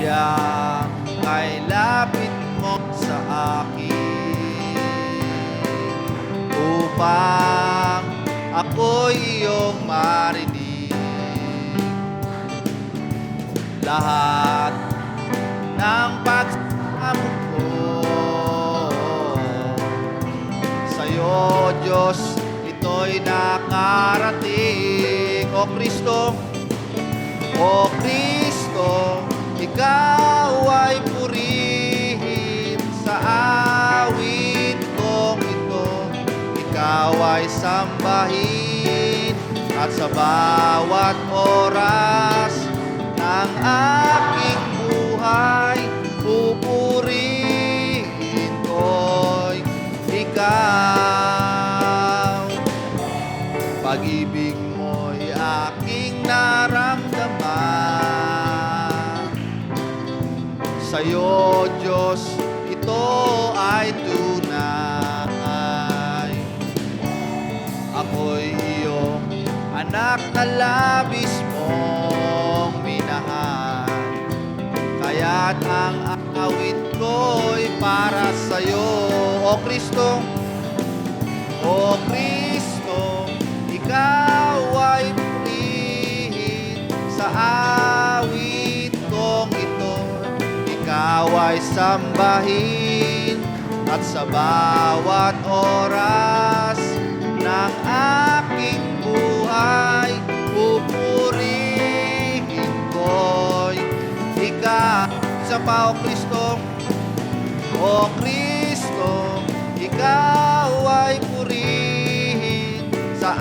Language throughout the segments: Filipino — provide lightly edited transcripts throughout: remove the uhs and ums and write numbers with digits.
Yang kailapit mo sa akin upang ako'y iyong marinig. Lahat ng pagsamo ko sa'yo, Diyos, ito'y nakarating. O Kristo, O Kristo, ikaw ay purihin sa awit kong ito. Ikaw ay sambahin at sa bawat oras ng aking buhay pupurihin ko'y ikaw. Pag-ibig mo'y aking naramdaman. Sa'yo, Diyos, ito ay tunay. Ako'y iyong anak na labis mong minahal. Kaya't ang awit ko'y para sa'yo. O Kristo, O Kristo, ikaw ay purihin sa awit kong ito. Ikaw ay sambahin at sa bawat oras ng aking buhay pupurihin ko'y ikaw. Isa pa, O Kristo, O Kristo, ikaw ay purihin sa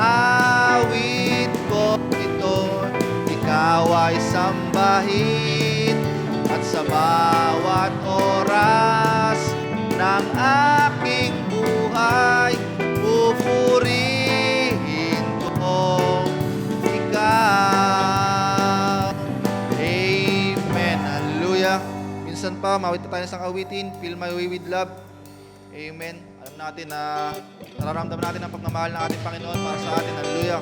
awit ko ito. Ikaw ay sambahin at sa bawat oras ng aking buhay pupurihin ko ikaw. Amen. Hallelujah. Minsan pa, mawit na tayo sa awitin. Fill my way with love. Amen. Alam natin na nararamdaman natin ang pagmamahal ng ating Panginoon para sa atin. Hallelujah.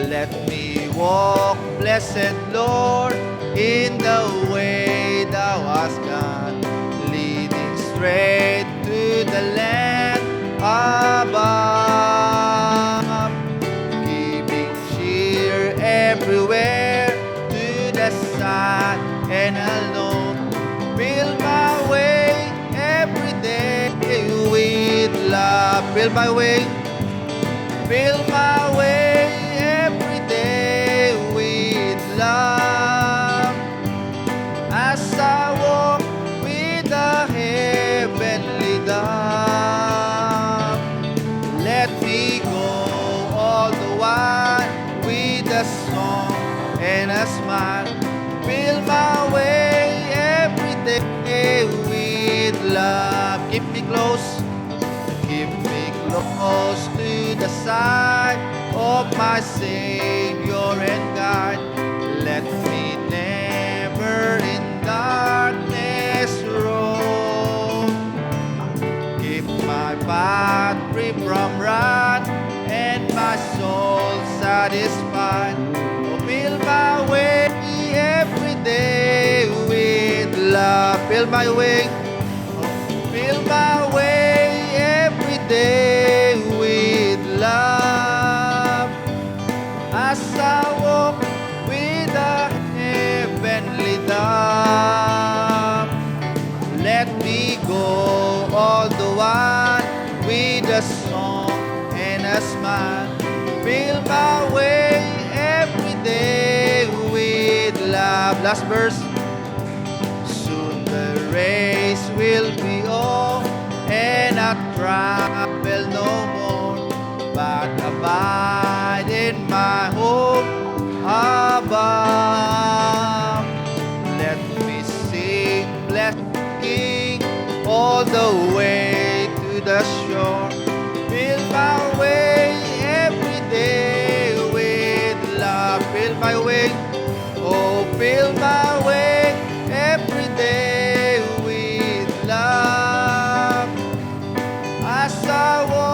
Let me walk, blessed Lord, in the way thou hast gone, leading straight to the land above, giving cheer everywhere to the sad and alone. Fill my way every day with love. Fill my way, fill my way every day with love. As I walk with the heavenly dove, let me go all the while with a song and a smile. Fill my way every day with love. Keep me close, keep me close to the side of my Savior and God. Let me never in darkness roam. Keep my path free from wrath and my soul satisfied. Oh, fill my way every day with love. Fill my way, oh, fill my way every day with love. As I walk with the heavenly dove, let me go all the while with a song and a smile. Fill my way every day with love. Last verse. Soon the race will be over and I travel no more, but abide in my hope above. Let me sing, blessed King, all the way to the shore. Fill my way every day with love. Fill my way, oh, fill my way every day with love. As I walk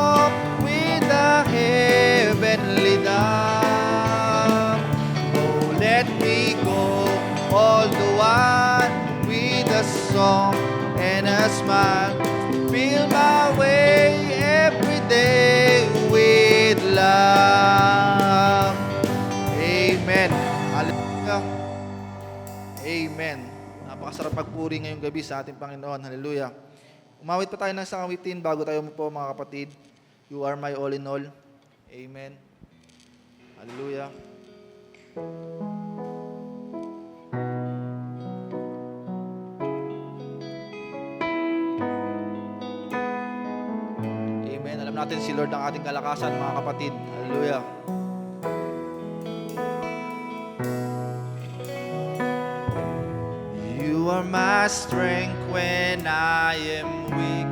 Fill my way every day with love. Amen. Hallelujah. Amen. Napakasarap magpuri ngayong gabi sa ating Panginoon. Hallelujah. Umawit pa tayo ng isang awitin bago tayo po mga kapatid. You are my all in all. Amen. Hallelujah. Amen. Alam natin si Lord ang ating kalakasan mga kapatid. Hallelujah. You are my strength when I am weak.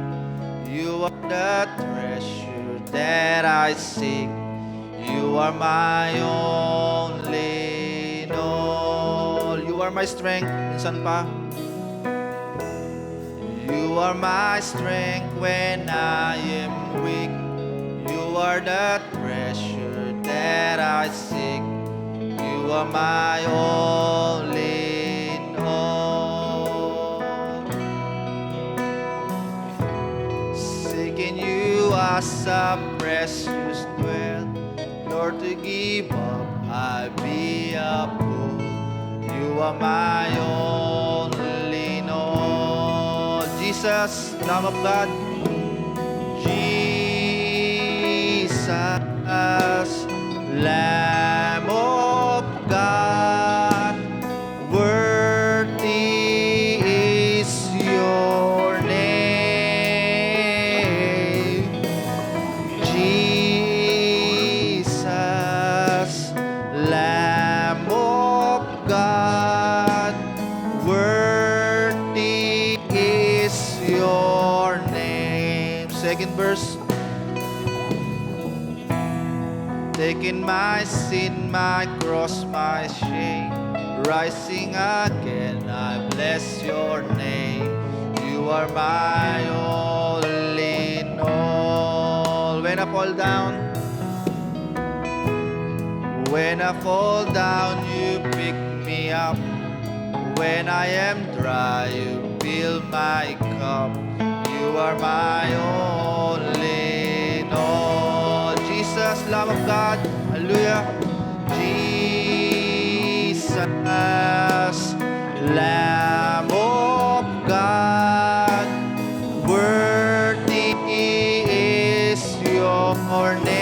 You are the treasure that I seek. You are my only in all. You are my strength. Minsan pa. You are my strength when I am weak. You are the treasure that I seek. You are my only in all. Seeking you as a precious dwell, Lord, to give up, I be a fool. You are my only in all. Jesus, Lamb of God. Jesus, Lamb of God, worthy is your name. Jesus, Lamb of God, worthy is your name. Second verse. Taking my sin, my cross, my shame, rising again, I bless your name. You are my all in all. When I fall down, you pick me up. When I am dry, you fill my cup. You are my all in all. Jesus, Lamb of God, hallelujah. Jesus, Lamb of God, worthy is your name.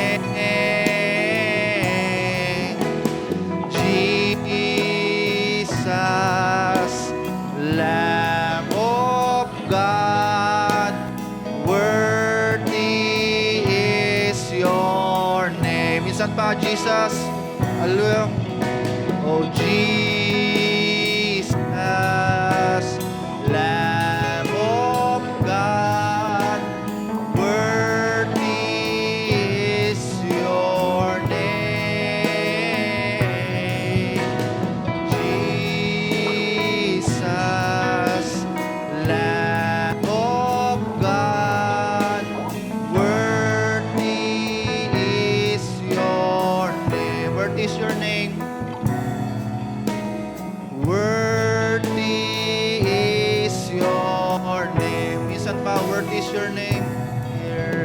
Jesus, Lamb of God, worthy is your name. Minsan pa, Jesus, hallelujah. Oh, Jesus, Lamb of God, worthy is your name. Jesus, Lamb of God, worthy is your name. Worthy is your name. Worthy is your name. Minsan pa, worthy is your name. Hear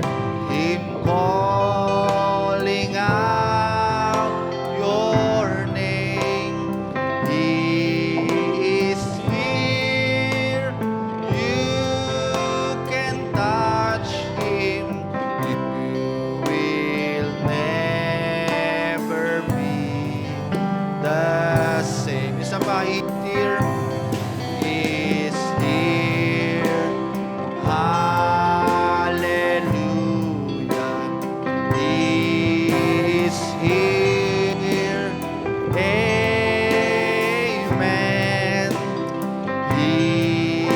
Him calling out your name. He is here. You can touch Him. You will never be the same. Minsan pa, here is here. Hallelujah. He is here. Amen. He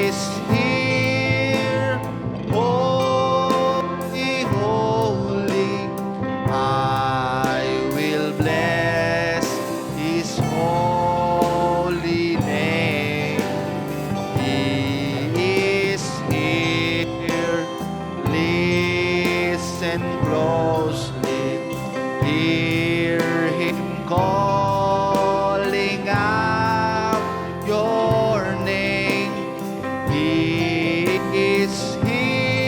is here. Holy, holy. I will bless His holy name. He is here. Listen closely. Hear Him calling out your name. He is here.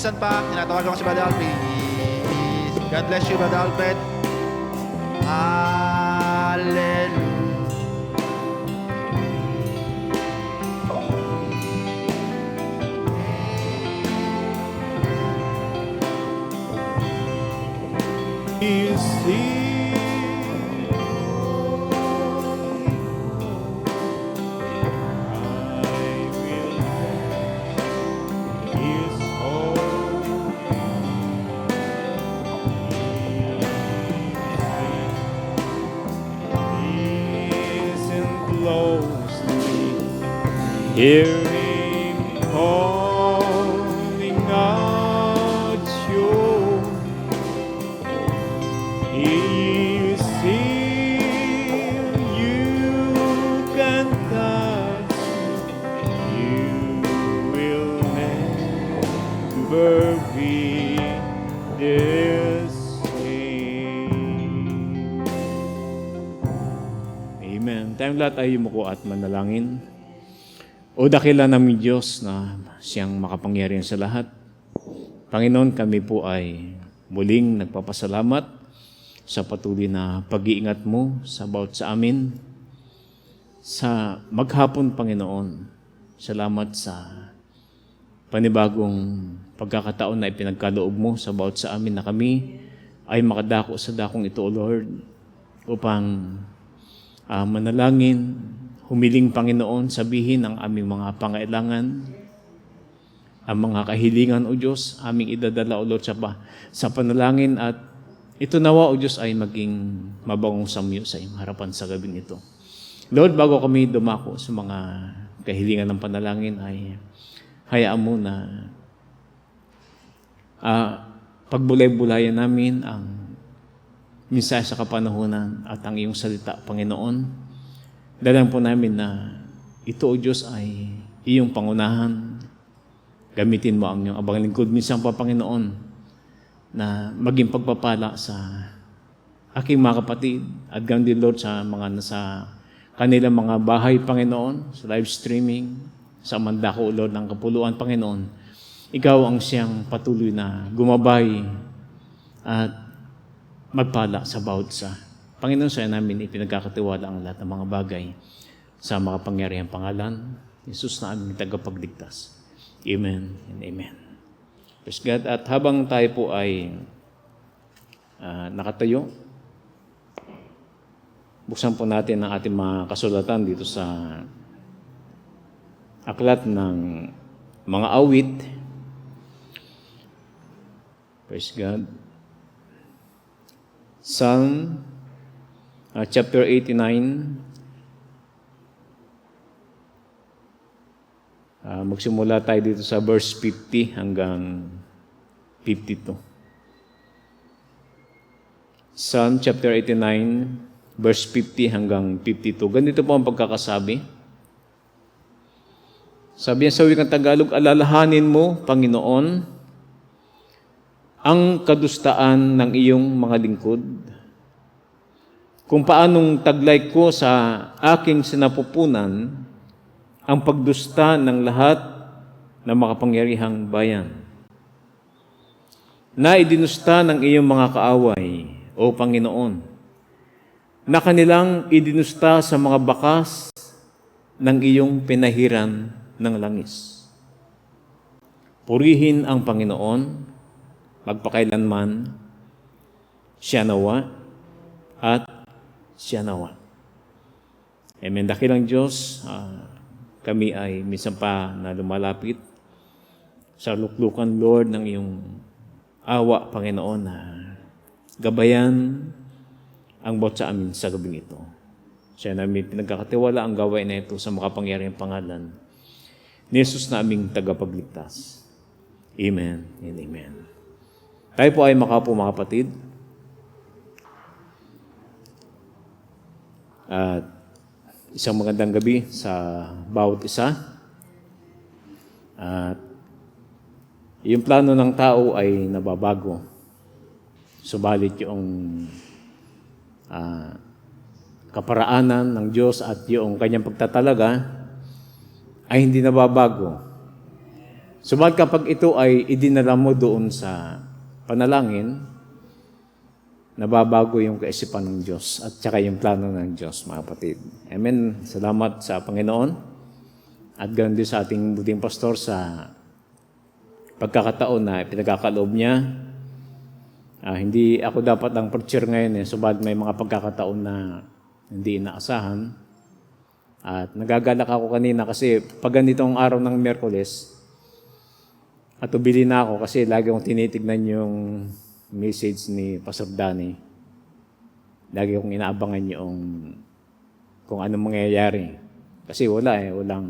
minsan pa, tinatawagan ko si Brother Alfred. God bless you, Brother Alfred. Hallelujah. You see, I will His listen closely, hear Him calling out you. He's here, you can touch, you will never be the same. Amen. Tayong lahat ay yumuko at manalangin. O dakila namin Diyos na siyang makapangyarihan sa lahat. Panginoon, kami po ay muling nagpapasalamat sa patuloy na pag-iingat mo sa bawat sa amin. Sa maghapon, Panginoon, salamat sa panibagong pagkakataon na ipinagkaloob mo sa bawat sa amin na kami ay makadako sa dakong ito, O Lord, upang manalangin, humiling, Panginoon, sabihin ang aming mga pangailangan, ang mga kahilingan, O Diyos, aming idadala, O Lord, sa panalangin at ito nawa, O Diyos, ay maging mabangong samyo sa iyong harapan sa gabing ito. Lord, bago kami dumako sa mga kahilingan ng panalangin, ay hayaan mo na pagbulay-bulayan namin ang mensahe sa kapanahunan at ang iyong salita, Panginoon. Dalang po namin na ito, O Diyos, ay iyong pangunahan. Gamitin mo ang iyong abang lingkod minsan pa, Panginoon, na maging pagpapala sa aking mga kapatid at ganoon din, Lord, sa mga nasa kanilang mga bahay, Panginoon, sa live streaming, sa mandako, Lord, ng kapuluan, Panginoon. Ikaw ang siyang patuloy na gumabay at magpala sa bawat sa. Panginoon, sa namin ipinagkakatiwala ang lahat ng mga bagay sa mga pangyarihang pangalan. Jesus na aming tagapagligtas. Amen and amen. Praise God. At habang tayo po ay nakatayo, buksan po natin ang ating mga kasulatan dito sa aklat ng mga awit. Praise God. Psalm chapter 89. Magsimula tayo dito sa verse 50 hanggang 52. Psalm chapter 89, verse 50 hanggang 52. Ganito po ang pagkakasabi. Sabi niya sa wikang Tagalog, alalahanin mo, Panginoon, ang kadustaan ng iyong mga lingkod. Kung paanong taglay ko sa aking sinapupunan ang pagdusta ng lahat ng makapangyarihang bayan. Na idinusta ng iyong mga kaaway, O Panginoon, na kanilang idinusta sa mga bakas ng iyong pinahiran ng langis. Purihin ang Panginoon, magpakailanman, siya nawa at siya nawa. Amen. Dakilang Diyos, kami ay minsan pa na lumalapit sa luklukan, Lord, ng iyong awa, Panginoon, na gabayan ang bawat sa amin sa gabing ito. Siya namin pinagkakatiwala ang gawain na ito sa makapangyarihang pangalan ni Jesus na aming tagapagligtas. Amen and amen. Tayo po ay makapo, mga kapatid. At isang magandang gabi sa bawat isa. At yung plano ng tao ay nababago. Subalit yung kaparaanan ng Diyos at yung kanyang pagtatalaga ay hindi nababago. Subalit kapag ito ay idinala mo doon sa panalangin, nababago yung kaisipan ng Diyos at saka yung plano ng Diyos, mga kapatid. Amen. Salamat sa Panginoon at ganoon din sa ating buting pastor sa pagkakataon na pinagkakaloob niya. Hindi ako dapat ang preacher ngayon subalit may mga pagkakataon na hindi inaasahan. At nagagalak ako kanina kasi pag ganitong araw ng Miyerkules, at ubili na ako kasi lagi akong tinitignan yung message ni Pastor Danny. Lagi akong inaabangan yung kung anong mangyayari. Kasi walang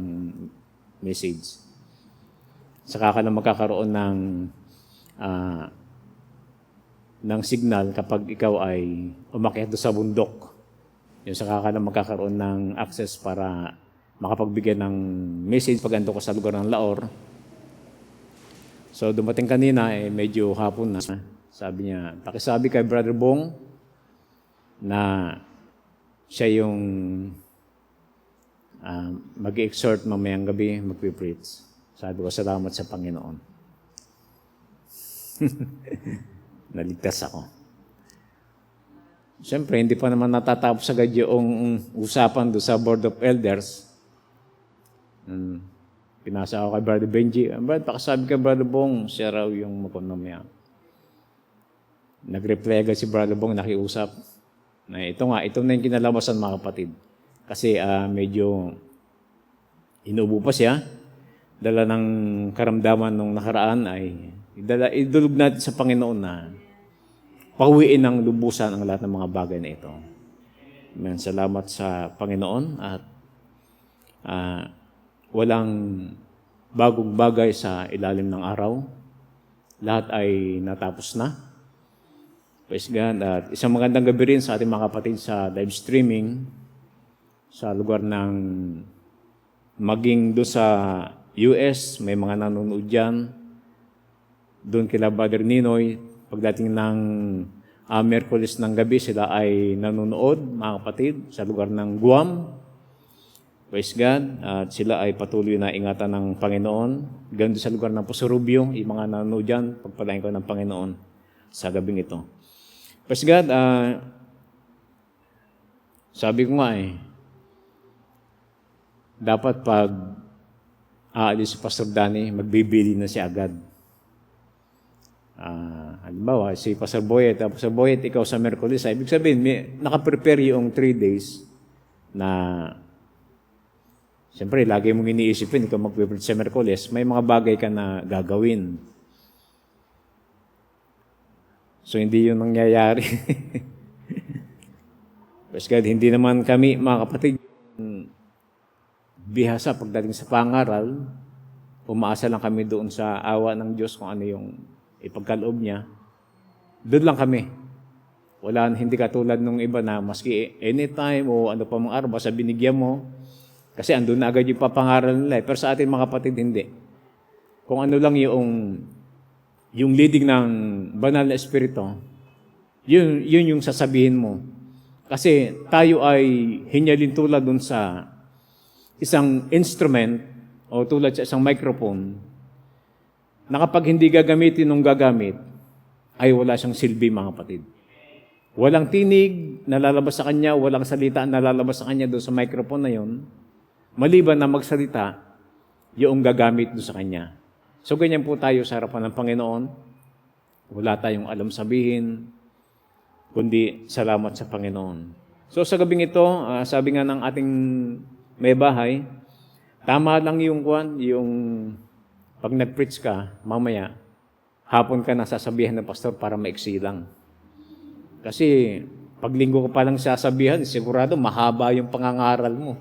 message. Saka ka na magkakaroon ng signal kapag ikaw ay umakyat doon sa bundok. Yung saka ka na magkakaroon ng access para makapagbigay ng message pag ando ko sa lugar ng Laor. So dumating kanina, medyo hapon na. Sabi niya, pakisabi kay Brother Bong na siya yung mag-exhort mamayang gabi, magpipreach. Sabi ko, salamat sa Panginoon. Naligtas ako. Siyempre, hindi pa naman natatapos agad yung usapan doon sa Board of Elders. Pinasa ako kay Brother Benji. Brad, pakisabi kay Brother Bong, siya raw yung makonomya. Nag-reply agad si Brother Bong, nakiusap. Na ito na yung kinalabasan mga kapatid. Kasi medyo inuubo pa siya. Dala ng karamdaman nung nakaraan ay idulog natin sa Panginoon na pauwiin ng lubusan ang lahat ng mga bagay na ito. Amen. Salamat sa Panginoon at walang bagong bagay sa ilalim ng araw. Lahat ay natapos na. Praise God. At isang magandang gabi rin sa ating mga kapatid sa live streaming sa lugar ng maging doon sa US, may mga nanonood dyan. Doon kila Brother Ninoy, pagdating ng Miyerkules ng gabi, sila ay nanonood, mga kapatid, sa lugar ng Guam. Praise God. At sila ay patuloy na ingatan ng Panginoon. Ganun sa lugar ng Pusurubyo, yung mga nanonood dyan, pagpalain ko ng Panginoon sa gabing ito. Praise God. Sabi ko nga dapat pag aalis si Pastor Danny, magbibili na siya agad. Halimbawa, si Pastor Boyet, ikaw sa Miyerkules, ibig sabihin, nakaprepare yung 3 days na siyempre, lagi mong iniisipin, ikaw mag-preach sa Miyerkules, may mga bagay ka na gagawin. So, hindi yun nangyayari. Praise God, hindi naman kami, mga kapatid, bihasa pagdating sa pangaral, umaasa lang kami doon sa awa ng Diyos kung ano yung ipagkaloob niya. Doon lang kami. Hindi katulad nung iba na maski anytime o ano pa mga araw, basta binigyan mo, kasi andun na agad yung papangaral nila. Pero sa atin mga kapatid, hindi. Kung ano lang yung leading ng banal na espiritu, yun yung sasabihin mo. Kasi tayo ay hinyalin tulad dun sa isang instrument o tulad sa isang microphone na kapag hindi gagamitin nung gagamit, ay wala siyang silbi mga kapatid. Walang tinig na lalabas sa kanya, walang salita na lalabas sa kanya doon sa microphone na yun, maliban na magsalita yung gagamit doon sa kanya. So ganyan po tayo sa harapan ng Panginoon. Wala tayong alam sabihin, kundi salamat sa Panginoon. So sa gabing ito, sabi nga ng ating may bahay, tama lang yung pag nag-preach ka, mamaya, hapon ka na sasabihan ng pastor para maiksi lang. Kasi pag linggo ko pa lang sasabihan, sigurado mahaba yung pangangaral mo.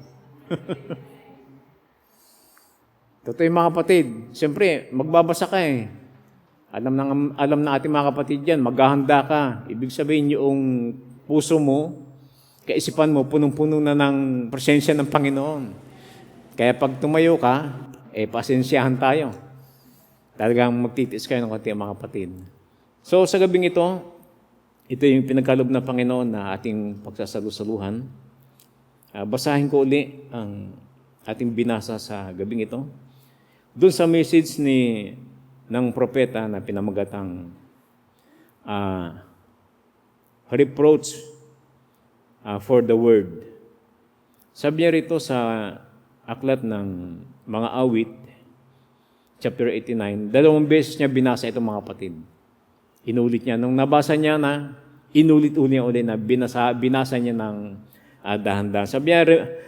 Totoo yung mga kapatid. Siyempre, magbabasa ka Alam na ating mga kapatid yan, maghahanda ka. Ibig sabihin yung puso mo, kaisipan mo, punong-puno na ng presensya ng Panginoon. Kaya pag tumayo ka, pasensyahan tayo. Talagang magtitiis kayo ng konti mga kapatid. So sa gabing ito yung pinagkaloob ng Panginoon na ating pagsasalusaluhan. Basahin ko uli ang ating binasa sa gabing ito. doon sa message ng propeta na pinamagatang reproach for the word. Sabi niya rito sa aklat ng mga awit, chapter 89, 2 beses niya binasa itong mga kapatid. Inulit niya. Nung nabasa niya na, inulit-ulit niya ulit na binasa niya ng dahan-dahan. Sabi niya,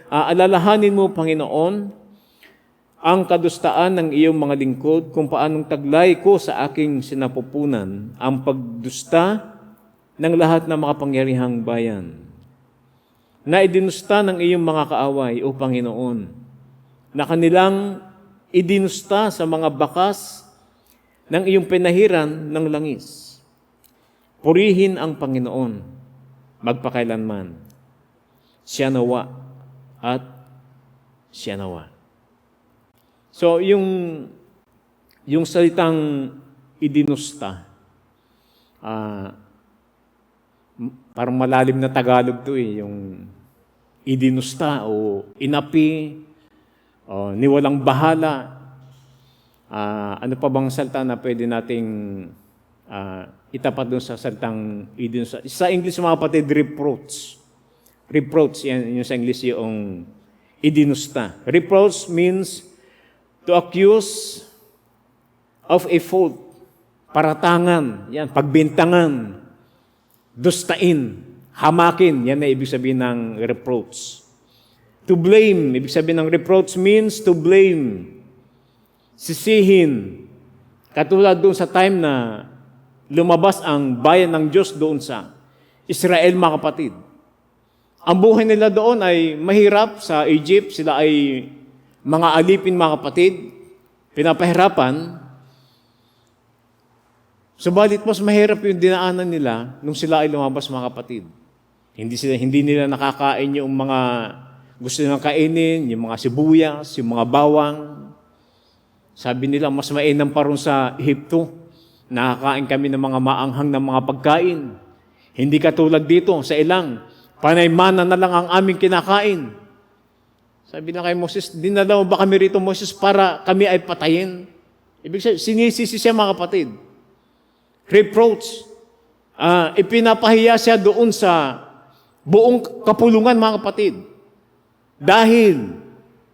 alalahanin mo, Panginoon, ang kadustaan ng iyong mga lingkod kung paanong taglay ko sa aking sinapupunan ang pagdusta ng lahat ng makapangyarihang bayan. Na idinusta ng iyong mga kaaway, O Panginoon, na kanilang idinusta sa mga bakas ng iyong pinahiran ng langis. Purihin ang Panginoon, magpakailanman. Siya nawa at siya nawa. So, yung salitang idinusta, parang malalim na Tagalog to yung idinusta o inapi, o niwalang bahala. Ano pa bang salita na pwede nating itapat doon sa salitang idinusta? Sa English, mga kapatid, reproach. Reproach, yan yung sa English yung idinusta. Reproach means to accuse of a fault. Paratangan, yan, pagbintangan, dustain, hamakin, yan na ibig sabihin ng reproach. To blame, ibig sabihin ng reproach means to blame, sisihin. Katulad doon sa time na lumabas ang bayan ng Diyos doon sa Israel, mga kapatid. Ang buhay nila doon ay mahirap sa Egypt. Sila ay mga alipin, mga kapatid. Pinapahirapan. Subalit mas mahirap yung dinaanan nila nung sila ay lumabas, mga kapatid. Hindi nila nakakain yung mga gusto nilang kainin, yung mga sibuyas, yung mga bawang. Sabi nila, mas mainam pa rin sa Ehipto. Nakakain kami ng mga maanghang na mga pagkain. Hindi katulad dito sa ilang. Panay mana na lang ang aming kinakain. Sabi na kay Moses, dinala mo ba kami rito, Moses, para kami ay patayin? Ibig sabihin, sinisisi siya, mga kapatid. Reproach. Ipinapahiya siya doon sa buong kapulungan, mga kapatid. Dahil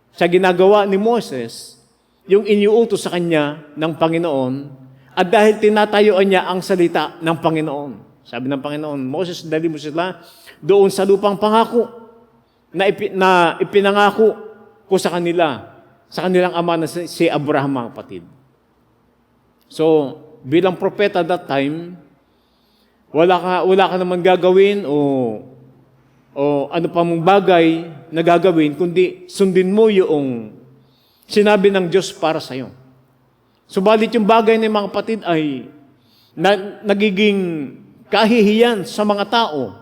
sa ginagawa ni Moses, yung iniuutos sa kanya ng Panginoon, at dahil tinatayuan niya ang salita ng Panginoon. Sabi ng Panginoon, Moses, dali mo sila doon sa lupang pangako na ipinangako ko sa kanila, sa kanilang ama na si Abraham, mga kapatid. So, bilang propeta that time, wala ka naman gagawin o ano pa mong bagay na gagawin, kundi sundin mo yung sinabi ng Diyos para sa iyo. Subalit yung bagay ng mga kapatid ay nagiging kahihiyan sa mga tao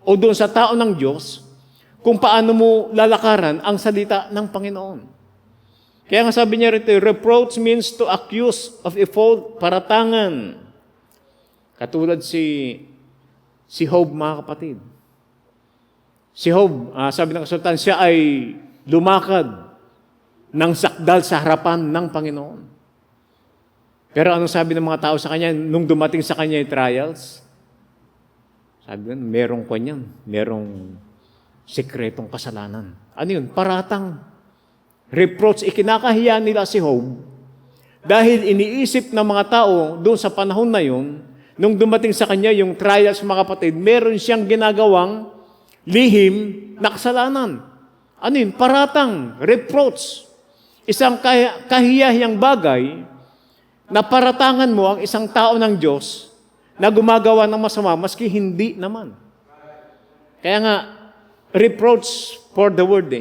o doon sa tao ng Diyos kung paano mo lalakaran ang salita ng Panginoon. Kaya nga sabi niya rito, reproach means to accuse of a fault, paratangan. Katulad si Job, mga kapatid. Si Job, sabi ng kasultan, siya ay lumakad ng sakdal sa harapan ng Panginoon. Pero anong sabi ng mga tao sa kanya nung dumating sa kanya yung trials? Sabi niya, merong kanyan, merong sikretong kasalanan. Ano yun? Paratang. Reproach, ikinakahiya nila si Job dahil iniisip ng mga tao doon sa panahon na yun, nung dumating sa kanya yung trials, mga kapatid, meron siyang ginagawang lihim na kasalanan. Ano yun? Paratang, reproach. Isang kahiyahiyang bagay na paratangan mo ang isang tao ng Diyos na gumagawa ng masama, maski hindi naman. Kaya nga, reproach for the word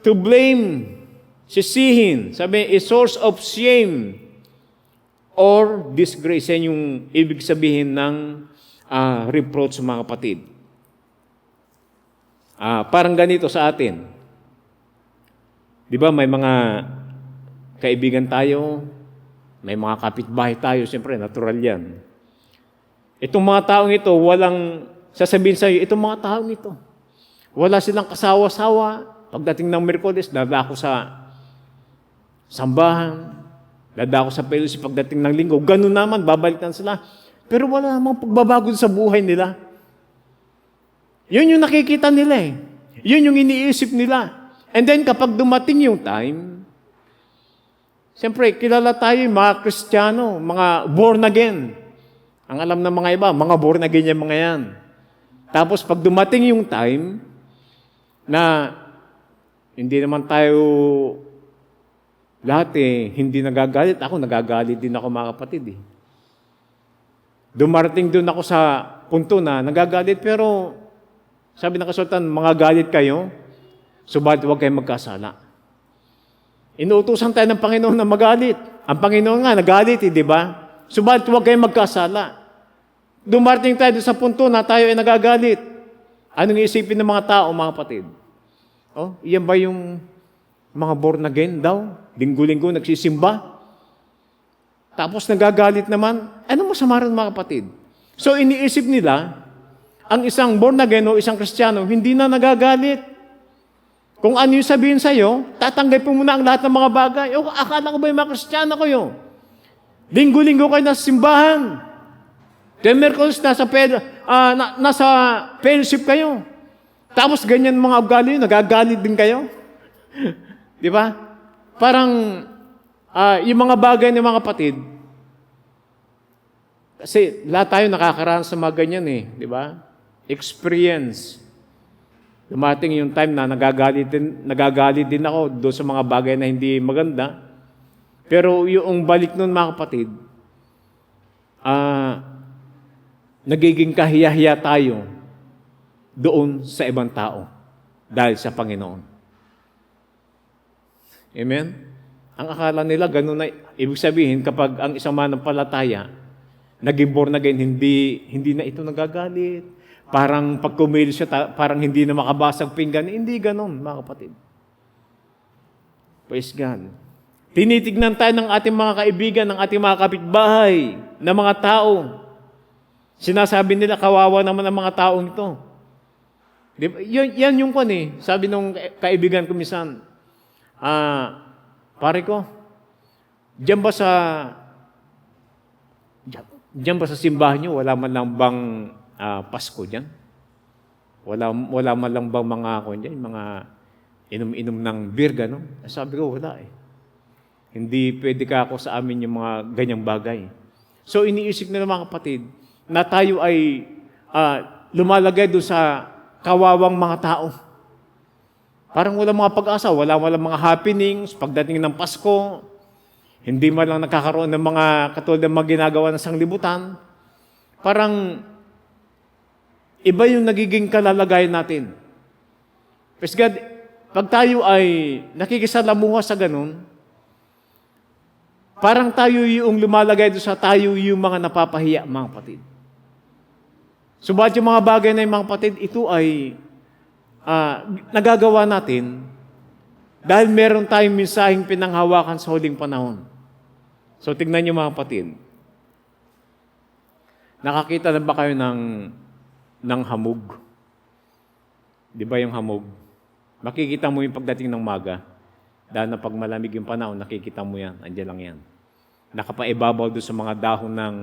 To blame, sisihin, sabi, a source of shame or disgrace. Yan yung ibig sabihin ng reproach, mga kapatid. Parang ganito sa atin. Di ba, may mga kaibigan tayo, may mga kapitbahay tayo, siyempre, natural yan. Itong mga taong ito, walang sasabihin sa iyo, itong mga taong ito, wala silang kasawa-sawa. Pagdating ng Miyerkules, dadako sa sambahan, dadako sa fellowship pagdating ng linggo, ganun naman, babalikan sila. Pero wala namang pagbabago sa buhay nila. Yun yung nakikita nila eh. Yun yung iniisip nila. And then kapag dumating yung time, siyempre, kilala tayo yung mga Kristiyano, mga born again. Ang alam ng mga iba, mga born again yung mga yan. Tapos pag dumating yung time na hindi naman tayo lahat hindi nagagalit. Ako, nagagalit din ako mga kapatid eh. Dumarating doon ako sa punto na nagagalit, pero sabi ng kasultan, mga galit kayo, subalit huwag kayong magkasala. Inuutusan tayo ng Panginoon na magalit. Ang Panginoon nga, nagalit di ba? Subalit huwag kayong magkasala. Dumarating tayo doon sa punto na tayo ay nagagalit. Anong iisipin ng mga tao, mga kapatid? Oh, iyan ba yung mga born again daw? Linggo-linggo nagsisimba? Tapos nagagalit naman? Ano masama rin mga kapatid? So iniisip nila, ang isang born again o isang Kristiyano, hindi na nagagalit. Kung ano yung sabihin sa'yo, tatanggapin mo na ang lahat ng mga bagay. O, akala ko ba yung mga Kristiyano kayo? Linggo-linggo kayo nasa simbahan. Merkulis nasa fellowship kayo. Tapos ganyan mga ugali, nagagalit din kayo. Di ba? Parang yung mga bagay ng mga kapatid, kasi lahat tayo nakakaranas sa mga ganyan eh. Di ba? Experience. Dumating yung time na nagagalit din ako doon sa mga bagay na hindi maganda. Pero yung balik nun mga kapatid, nagiging kahiya-hiya tayo doon sa ibang tao dahil sa Panginoon. Amen? Ang akala nila, ganun na, ibig sabihin, kapag ang isang manampalataya, naging born again, hindi na ito nagagalit. Parang pag kumil siya, parang hindi na makabasag pinggan. Hindi ganun, mga kapatid. Praise God. Tinitignan tayo ng ating mga kaibigan, ng ating mga kapitbahay, ng mga tao. Sinasabi nila, kawawa naman ang mga taong ito. Diba? Yan yung kwan eh. Sabi nung kaibigan ko minsan, pare ko, diyan ba sa simbahan nyo, wala man lang bang Pasko dyan? Wala man lang bang mga inom-inom ng beer, gano'n? Sabi ko, wala eh. Hindi pwede ka ako sa amin yung mga ganyang bagay. So iniisip nila mga kapatid, na tayo ay lumalagay doon sa kawawang mga tao. Parang walang mga pag-asa, walang mga happenings, pagdating ng Pasko, hindi man lang nakakaroon ng mga katulad ng mga ginagawa ng sanglibutan. Parang iba yung nagiging kalalagayan natin. Praise God, pag tayo ay nakikisalamuha sa ganun, parang tayo yung lumalagay doon sa tayo yung mga napapahiya, mga kapatid. Subalit yung mga bagay na yung mga kapatid, ito ay nagagawa natin dahil meron tayong mensaheng pinanghawakan sa huling panahon. So tignan niyo mga kapatid. Nakakita na ba kayo ng hamog? Di ba yung hamog? Makikita mo yung pagdating ng maga. Dahil na pag malamig yung panahon, nakikita mo yan. Andiyan lang yan. Nakapaibabaw doon sa mga dahon ng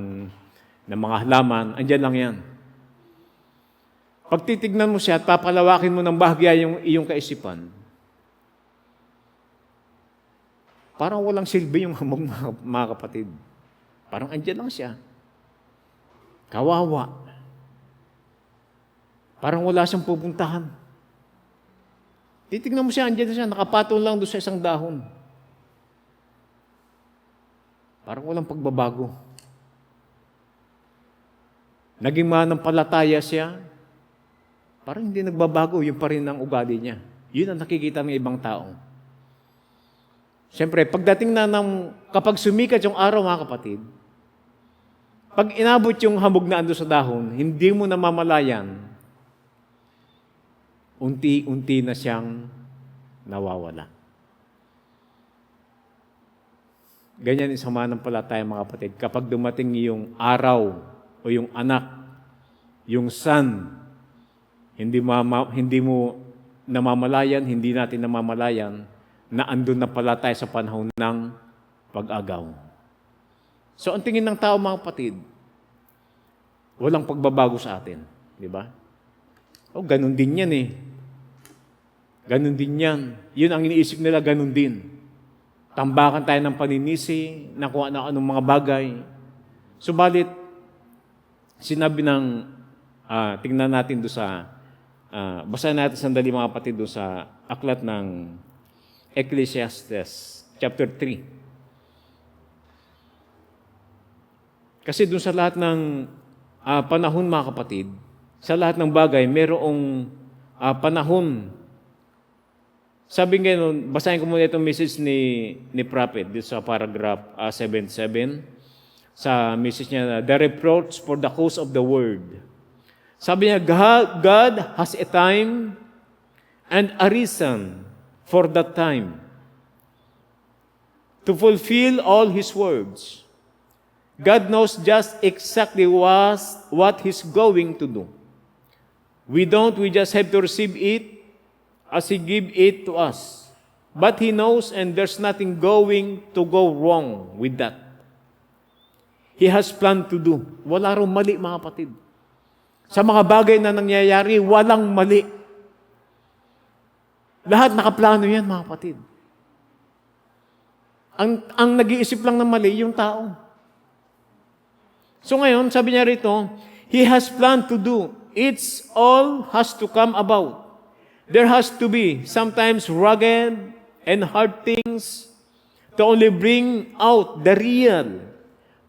mga halaman, andiyan lang yan. Pag titignan mo siya at papalawakin mo ng bahagya yung iyong kaisipan, parang walang silbi yung hamog, mga kapatid. Parang andyan lang siya. Kawawa. Parang wala siyang pupuntahan. Titignan mo siya, andyan siya, nakapatong lang doon sa isang dahon. Parang walang pagbabago. Naging manampalataya siya, parang hindi nagbabago, yun pa rin ang ugali niya. Yun ang nakikita ng ibang tao. Siyempre, pagdating na kapag sumikat yung araw, mga kapatid, pag inabot yung hamog na ando sa dahon, hindi mo namamalayan, unti-unti na siyang nawawala. Ganyan isang manampalataya, mga kapatid. Kapag dumating yung araw o yung anak, yung son, hindi mo namamalayan, hindi natin namamalayan, na andun na pala tayo sa panahon ng pag-agaw. So, ang tingin ng tao, mga kapatid, walang pagbabago sa atin. Di ba? Ganun din yan eh. Ganun din yan. Yun ang iniisip nila, ganun din. Tambakan tayo ng paninisi, na kung ano-anong mga bagay. Subalit, sinabi ng, tingnan natin doon sa, basahin natin sandali mga kapatid doon sa aklat ng Ecclesiastes, chapter 3. Kasi doon sa lahat ng panahon mga kapatid, sa lahat ng bagay, merong panahon. Sabi nga nun, basahin ko muna itong message ni Prophet dito sa paragraph 77. Sa message niya, The Reproach for the Cause of the Word. Sabi niya, God has a time and a reason for that time to fulfill all His words. God knows just exactly what He's going to do. We just have to receive it as He give it to us. But He knows and there's nothing going to go wrong with that. He has planned to do. Wala rin mali, mga kapatid. Sa mga bagay na nangyayari, walang mali. Lahat nakaplano yan, mga kapatid. Ang nag-iisip lang ng mali, yung tao. So ngayon, sabi niya rito, He has planned to do. It's all has to come about. There has to be sometimes rugged and hard things to only bring out the real,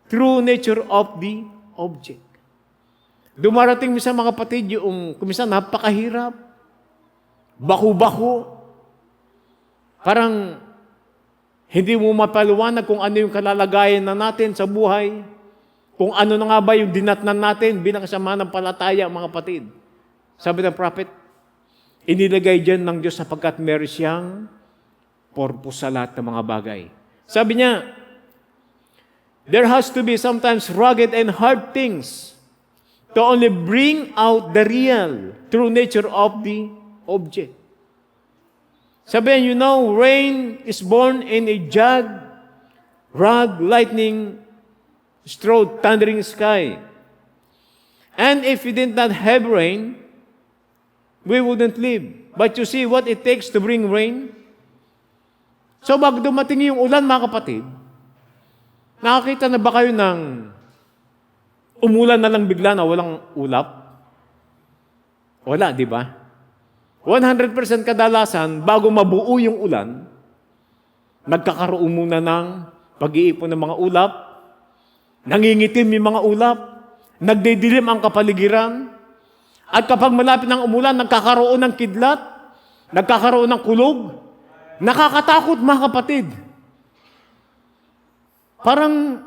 true nature of the object. Dumarating minsan mga kapatid yung kuminsan napakahirap, baku-baku, parang hindi mo mapaliwanag kung ano yung kalalagayan na natin sa buhay, kung ano na nga ba yung dinatnan natin bilang kasama ng palataya, mga kapatid. Sabi ng prophet, inilagay dyan ng Diyos sapagkat meron siyang purpose sa lahat ng mga bagay. Sabi niya, there has to be sometimes rugged and hard things to only bring out the real, true nature of the object. Sabi niya, rain is born in a jug, rag, lightning, strode, thundering sky. And if we did not have rain, we wouldn't live. But you see what it takes to bring rain? So bago dumating yung ulan, mga kapatid, nakakita na ba kayo ng umulan na lang bigla na walang ulap? Wala, di ba? 100% kadalasan, bago mabuo yung ulan, nagkakaroon muna ng pag-iipon ng mga ulap, nangingitim yung mga ulap, nagdidilim ang kapaligiran, at kapag malapit ng umulan, nagkakaroon ng kidlat, nagkakaroon ng kulog, nakakatakot, mga kapatid. Parang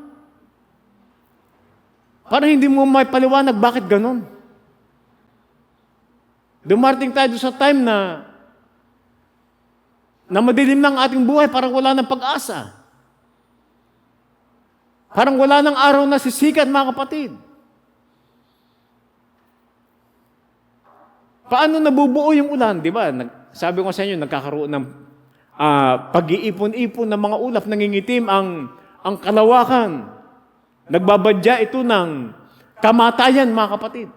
hindi mo may paliwanag bakit ganon. Dumarating tayo sa time na madilim ng ating buhay, parang wala ng pag-asa. Parang wala ng araw na sisikat, mga kapatid. Paano nabubuo yung ulan? Di ba? Sabi ko sa inyo, nagkakaroon ng pag-iipon-ipon ng mga ulap, nangingitim ang kalawakan. Nagbabadya ito ng kamatayan, mga kapatid.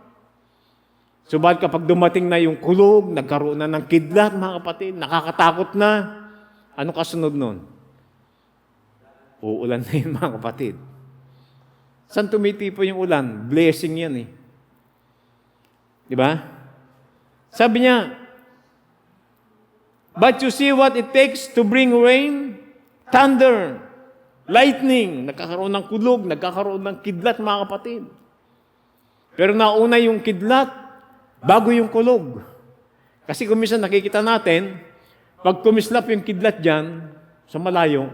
Subalit kapag dumating na yung kulog, nagkaroon na ng kidlat, mga kapatid, nakakatakot na. Ano kasunod nun? Uulan na yun, mga kapatid. Saan tumitipo yung ulan? Blessing yan eh. Di ba? Sabi niya, but you see what it takes to bring rain, thunder, lightning, nagkakaroon ng kulog, nagkakaroon ng kidlat, mga kapatid. Pero nauna yung kidlat, bago yung kulog. Kasi kung minsan nakikita natin, pag kumislap yung kidlat dyan, sa malayo,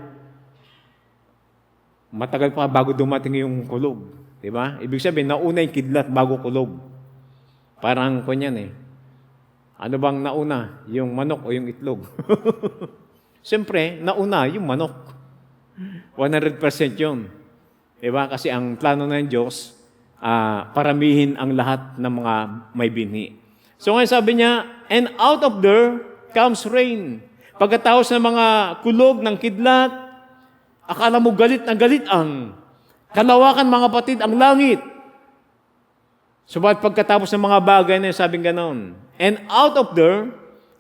matagal pa bago dumating yung kulog. Diba? Ibig sabihin, nauna yung kidlat bago kulog. Parang kunyan eh. Ano bang nauna? Yung manok o yung itlog? Siyempre, nauna yung manok. 100% yun. Diba? Kasi ang plano ng Diyos, paramihin ang lahat ng mga may binhi. So ngayon sabi niya, and out of there comes rain. Pagkatapos ng mga kulog ng kidlat, akala mo galit na galit ang kalawakan mga kapatid, ang langit. Subalit pagkatapos ng mga bagay na yun, sabing ganon, and out of there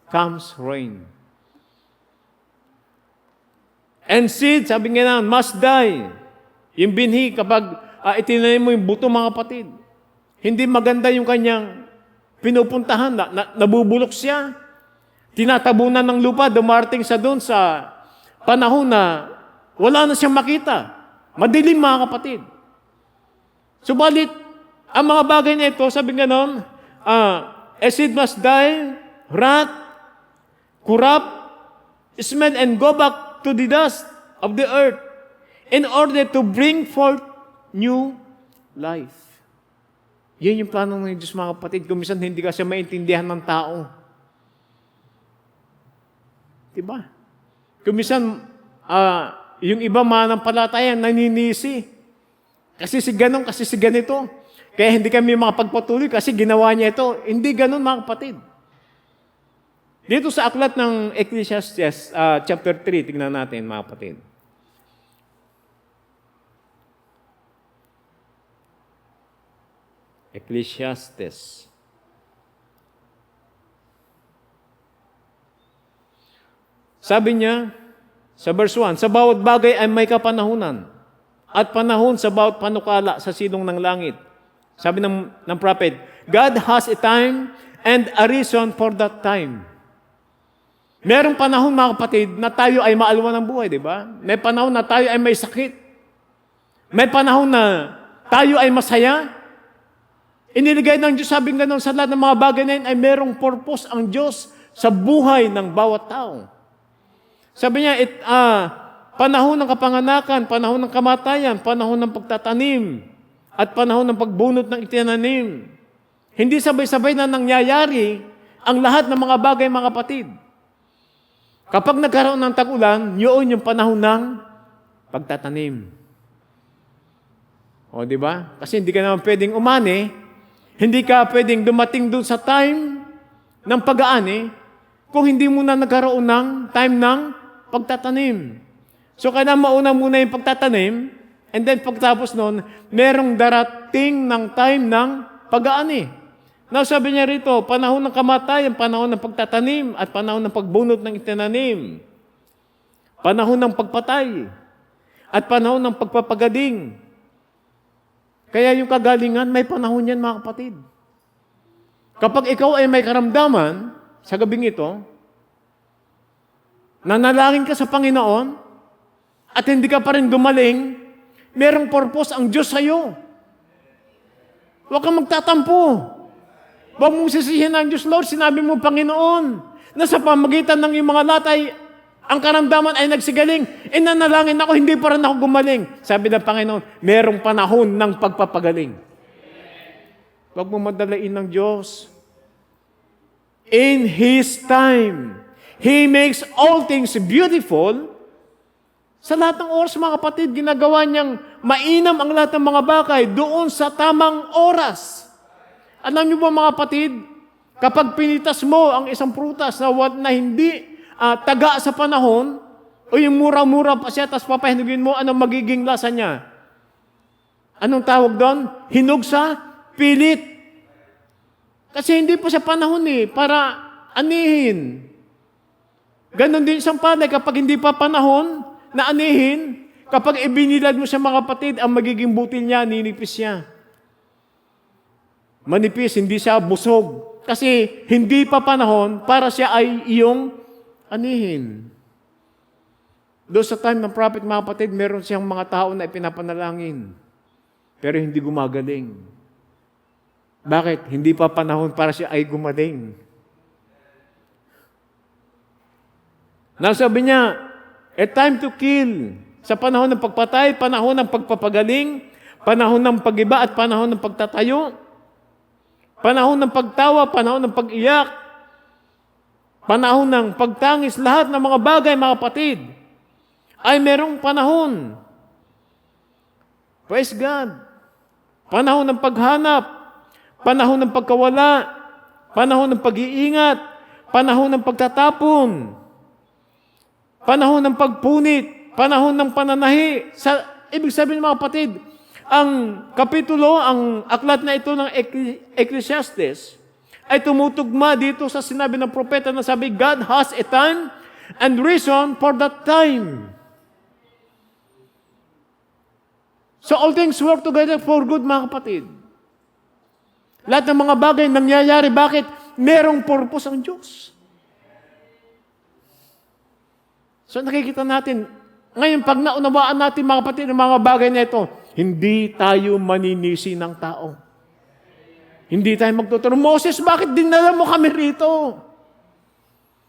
comes rain. And seed, sabing ganon, must die. Yung binhi, kapag itinanim mo yung buto mga kapatid, hindi maganda yung kanyang pinupuntahan, nabubulok siya. Tinatabunan ng lupa, dumarating sa doon sa panahon na wala na siyang makita. Madilim mga kapatid. Subalit, ang mga bagay na ito, sabi nga nun, a seed must die, rot, corrupt, smell, and go back to the dust of the earth in order to bring forth new life. Yan yung plano ng Diyos mga kapatid. Kung minsan hindi ka siya maintindihan ng tao. Diba? Kung minsan, yung iba mananampalataya, naninisi. Kasi si ganon, kasi si ganito. Kaya hindi kami makapagpatuloy kasi ginawa niya ito. Hindi ganon mga kapatid. Dito sa aklat ng Ecclesiastes, chapter 3, tingnan natin mga kapatid. Ecclesiastes. Sabi niya, sa verse 1, sa bawat bagay ay may kapanahunan at panahon sa bawat panukala sa silong ng langit. Sabi ng prophet, God has a time and a reason for that time. Merong panahon mga kapatid na tayo ay maalwan ng buhay, di ba? May panahon na tayo ay may sakit. May panahon na tayo ay masaya. Iniligay ng Diyos, sabing gano'n, sa lahat ng mga bagay na yun ay merong purpose ang Diyos sa buhay ng bawat tao. Sabi niya, panahon ng kapanganakan, panahon ng kamatayan, panahon ng pagtatanim, at panahon ng pagbunot ng itinanim. Hindi sabay-sabay na nangyayari ang lahat ng mga bagay, mga kapatid. Kapag nagkaroon ng tag-ulan, yun yung panahon ng pagtatanim. O, di ba? Kasi hindi ka naman pwedeng umani, hindi ka pwedeng dumating doon sa time ng pag-aani kung hindi mo na nagkaroon ng time ng pagtatanim. So, kailangan mauna muna yung pagtatanim, and then pagtapos nun, merong darating ng time ng pag-aani. Now, sabi niya rito, panahon ng kamatayan, panahon ng pagtatanim, at panahon ng pagbunot ng itinanim. Panahon ng pagpatay, at panahon ng pagpapagading. Kaya yung kagalingan, may panahon yan, mga kapatid. Kapag ikaw ay may karamdaman, sa gabing ito, nanalangin ka sa Panginoon, at hindi ka pa rin gumaling, merong purpose ang Diyos sa'yo. Huwag kang magtatampo. Huwag mong sisihin ang Diyos, Lord, sinabi mo, Panginoon, na sa pamagitan ng iyong mga latay, ang karamdaman ay nagsigaling. Nanalangin ako, hindi pa rin ako gumaling. Sabi ng Panginoon, merong panahon ng pagpapagaling. Huwag mo madalain ng Diyos. In His time, He makes all things beautiful. Sa lahat ng oras, mga kapatid, ginagawa niyang mainam ang lahat ng mga bagay doon sa tamang oras. Alam niyo ba, mga kapatid, kapag pinitas mo ang isang prutas na hindi taga sa panahon, o yung mura-mura pa siya, tapos papahinugin mo, anong magiging lasa niya? Anong tawag doon? Hinog sa pilit. Kasi hindi pa siya panahon para anihin. Ganon din isang palay, kapag hindi pa panahon na anihin, kapag ibinilad mo sa mga kapatid, ang magiging butil niya, ninipis siya. Manipis, hindi siya busog. Kasi hindi pa panahon para siya ay iyong anihin. Doon sa time ng prophet, mga kapatid, meron siyang mga tao na ipinapanalangin. Pero hindi gumagaling. Bakit? Hindi pa panahon para siya ay gumaling. Nasabi niya, a time to kill. Sa panahon ng pagpatay, panahon ng pagpapagaling, panahon ng pag-iba at panahon ng pagtatayo, panahon ng pagtawa, panahon ng pag-iyak, panahon ng pagtangis, lahat ng mga bagay, mga kapatid, ay merong panahon. Praise God. Panahon ng paghanap, panahon ng pagkawala, panahon ng pag-iingat, panahon ng pagtatapon. panahon ng pagpunit, panahon ng pananahi. Ibig sabihin mga kapatid, ang kapitulo, ang aklat na ito ng Ecclesiastes ay tumutugma dito sa sinabi ng propeta na sabi, God has a time and reason for that time. So all things work together for good, mga kapatid. Lahat ng mga bagay nangyayari, bakit? Merong purpose ang Diyos. So nakikita natin, ngayon pag naunawaan natin mga kapatid ng mga bagay na ito, hindi tayo maninisi ng tao. Hindi tayo magtuturo, Moses, bakit dinala mo kami rito?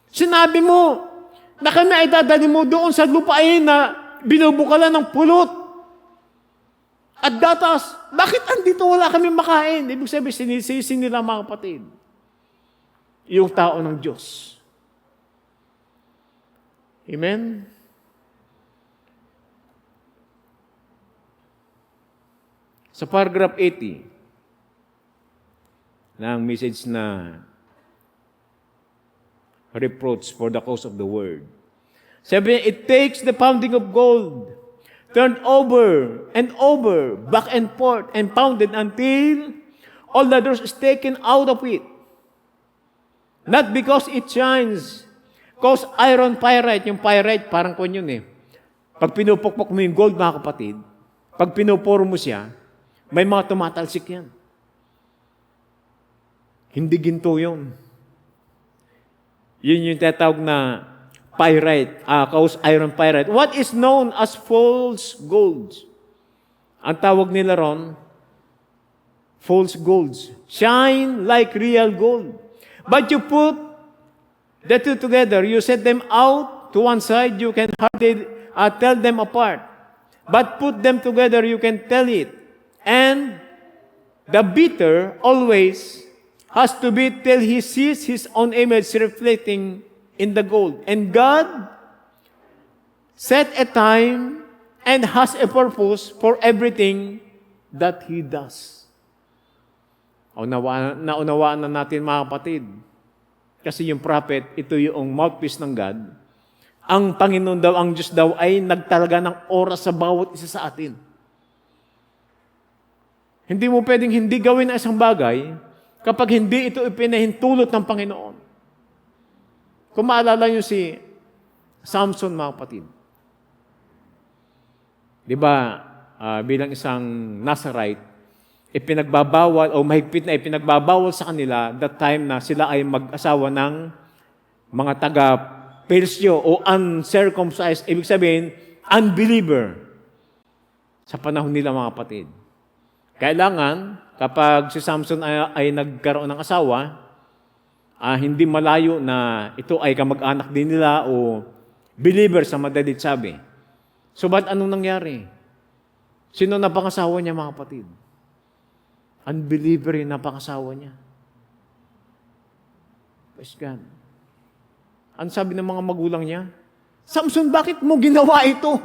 Sinabi mo na kami ay dadali mo doon sa lupain na binubukalan ng pulot at gatas. Bakit andito wala kami makain? Ibig sabihin, sinisisi nila mga kapatid. Yung tao ng Diyos. Amen? Sa paragraph 80, ng message na reproach for the cause of the word. Sabi niya, it takes the pounding of gold, turned over and over, back and forth, and pounded until all the dross is taken out of it. Not because it shines, cause iron pyrite, yung pyrite, parang kung yun eh. Pag pinupukpok mo yung gold, mga kapatid, pag pinupuro mo siya, may mga tumatalsik yan. Hindi ginto yun. Yun yung tatawag na pyrite, cause iron pyrite. What is known as false gold? Ang tawag nila ron, false golds. Shine like real gold. But you put the two together, you set them out to one side, you can hardly tell them apart. But put them together, you can tell it. And the beater always has to be till he sees his own image reflecting in the gold. And God set a time and has a purpose for everything that He does. Naunawaan na natin mga kapatid. Kasi yung prophet, ito yung mouthpiece ng God. Ang Panginoon daw, ang Diyos daw ay nagtalaga ng oras sa bawat isa sa atin. Hindi mo pwedeng hindi gawin ang isang bagay kapag hindi ito ipinahintulot ng Panginoon. Kung maalala nyo si Samson, mga kapatid. Di ba, bilang isang Nazarite, ipinagbabawal o mahigpit na ipinagbabawal sa kanila that time na sila ay mag-asawa ng mga taga-Persyo o uncircumcised, ibig sabihin, unbeliever sa panahon nila, mga kapatid. Kailangan, kapag si Samson ay nagkaroon ng asawa, hindi malayo na ito ay kamag-anak din nila o believer sa madalit sabi. So, ba't anong nangyari? Sino napangasawa niya, mga kapatid? Unbeliever yung napangasawa niya. Praise God. Ano sabi ng mga magulang niya? Samson, bakit mo ginawa ito?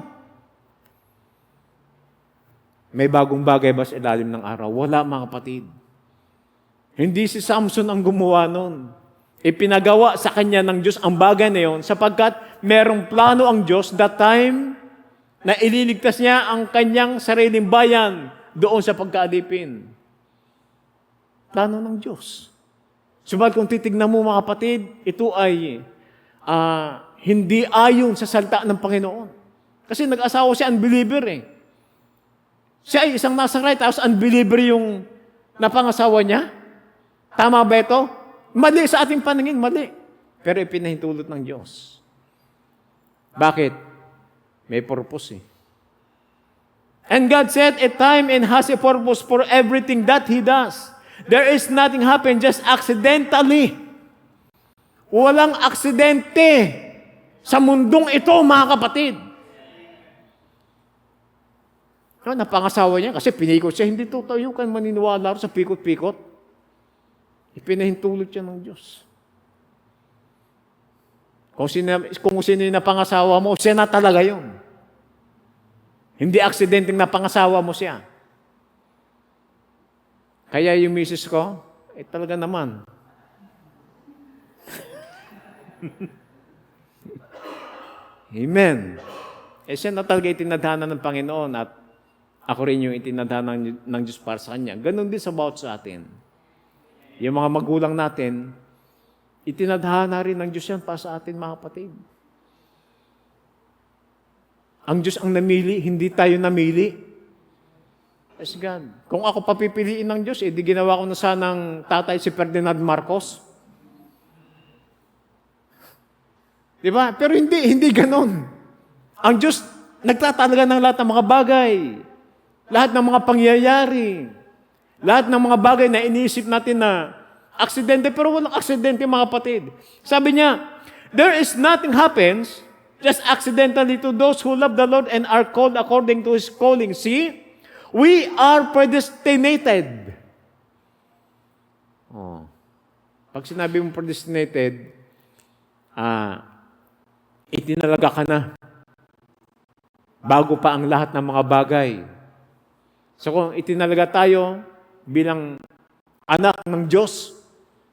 May bagong bagay ba sa ilalim ng araw? Wala, mga kapatid. Hindi si Samson ang gumawa nun. Ipinagawa sa kanya ng Diyos ang bagay na yon sapagkat merong plano ang Diyos that time na ililigtas niya ang kanyang sariling bayan doon sa pagkaalipin. Plano ng Diyos. Subalit kung titignan mo, mga kapatid, ito ay hindi ayon sa salita ng Panginoon. Kasi nag-asawa siya unbeliever eh. Siya ay isang Nazarite, tapos unbeliever yung napangasawa niya. Tama ba ito? Mali sa ating paningin, mali. Pero ipinahintulot ng Diyos. Bakit? May purpose eh. And God set a time and has a purpose for everything that He does. There is nothing happen just accidentally. Walang aksidente sa mundong ito, mga kapatid. Napangasawa niya kasi pinikot siya. Hindi totoo yung kan maniniwala sa pikot-pikot. Ipinahintulot siya ng Diyos. Kung sino yung napangasawa mo, siya na talaga yun. Hindi aksidenteng napangasawa mo siya. Kaya yung misis ko, talaga naman. Amen. Siya na talaga itinadhana ng Panginoon at ako rin yung itinadhana ng Diyos para sa Kanya. Ganon din sa bawat sa atin. Yung mga magulang natin, itinadhana rin ng Diyos yan para sa atin, mga kapatid. Ang Diyos ang namili, hindi tayo namili. Yes, God. Kung ako papipiliin ng Diyos, di ginawa ko na sanang tatay si Ferdinand Marcos. Di ba? Pero hindi ganon. Ang Diyos nagtatalaga ng lahat ng mga bagay. Lahat ng mga pangyayari. Lahat ng mga bagay na iniisip natin na aksidente, pero walang aksidente, mga kapatid. Sabi niya, there is nothing happens just accidentally to those who love the Lord and are called according to His calling. See, we are predestinated. Pag sinabi mo predestinated, itinalaga ka na. Bago pa ang lahat ng mga bagay. So kung itinalaga tayo bilang anak ng Diyos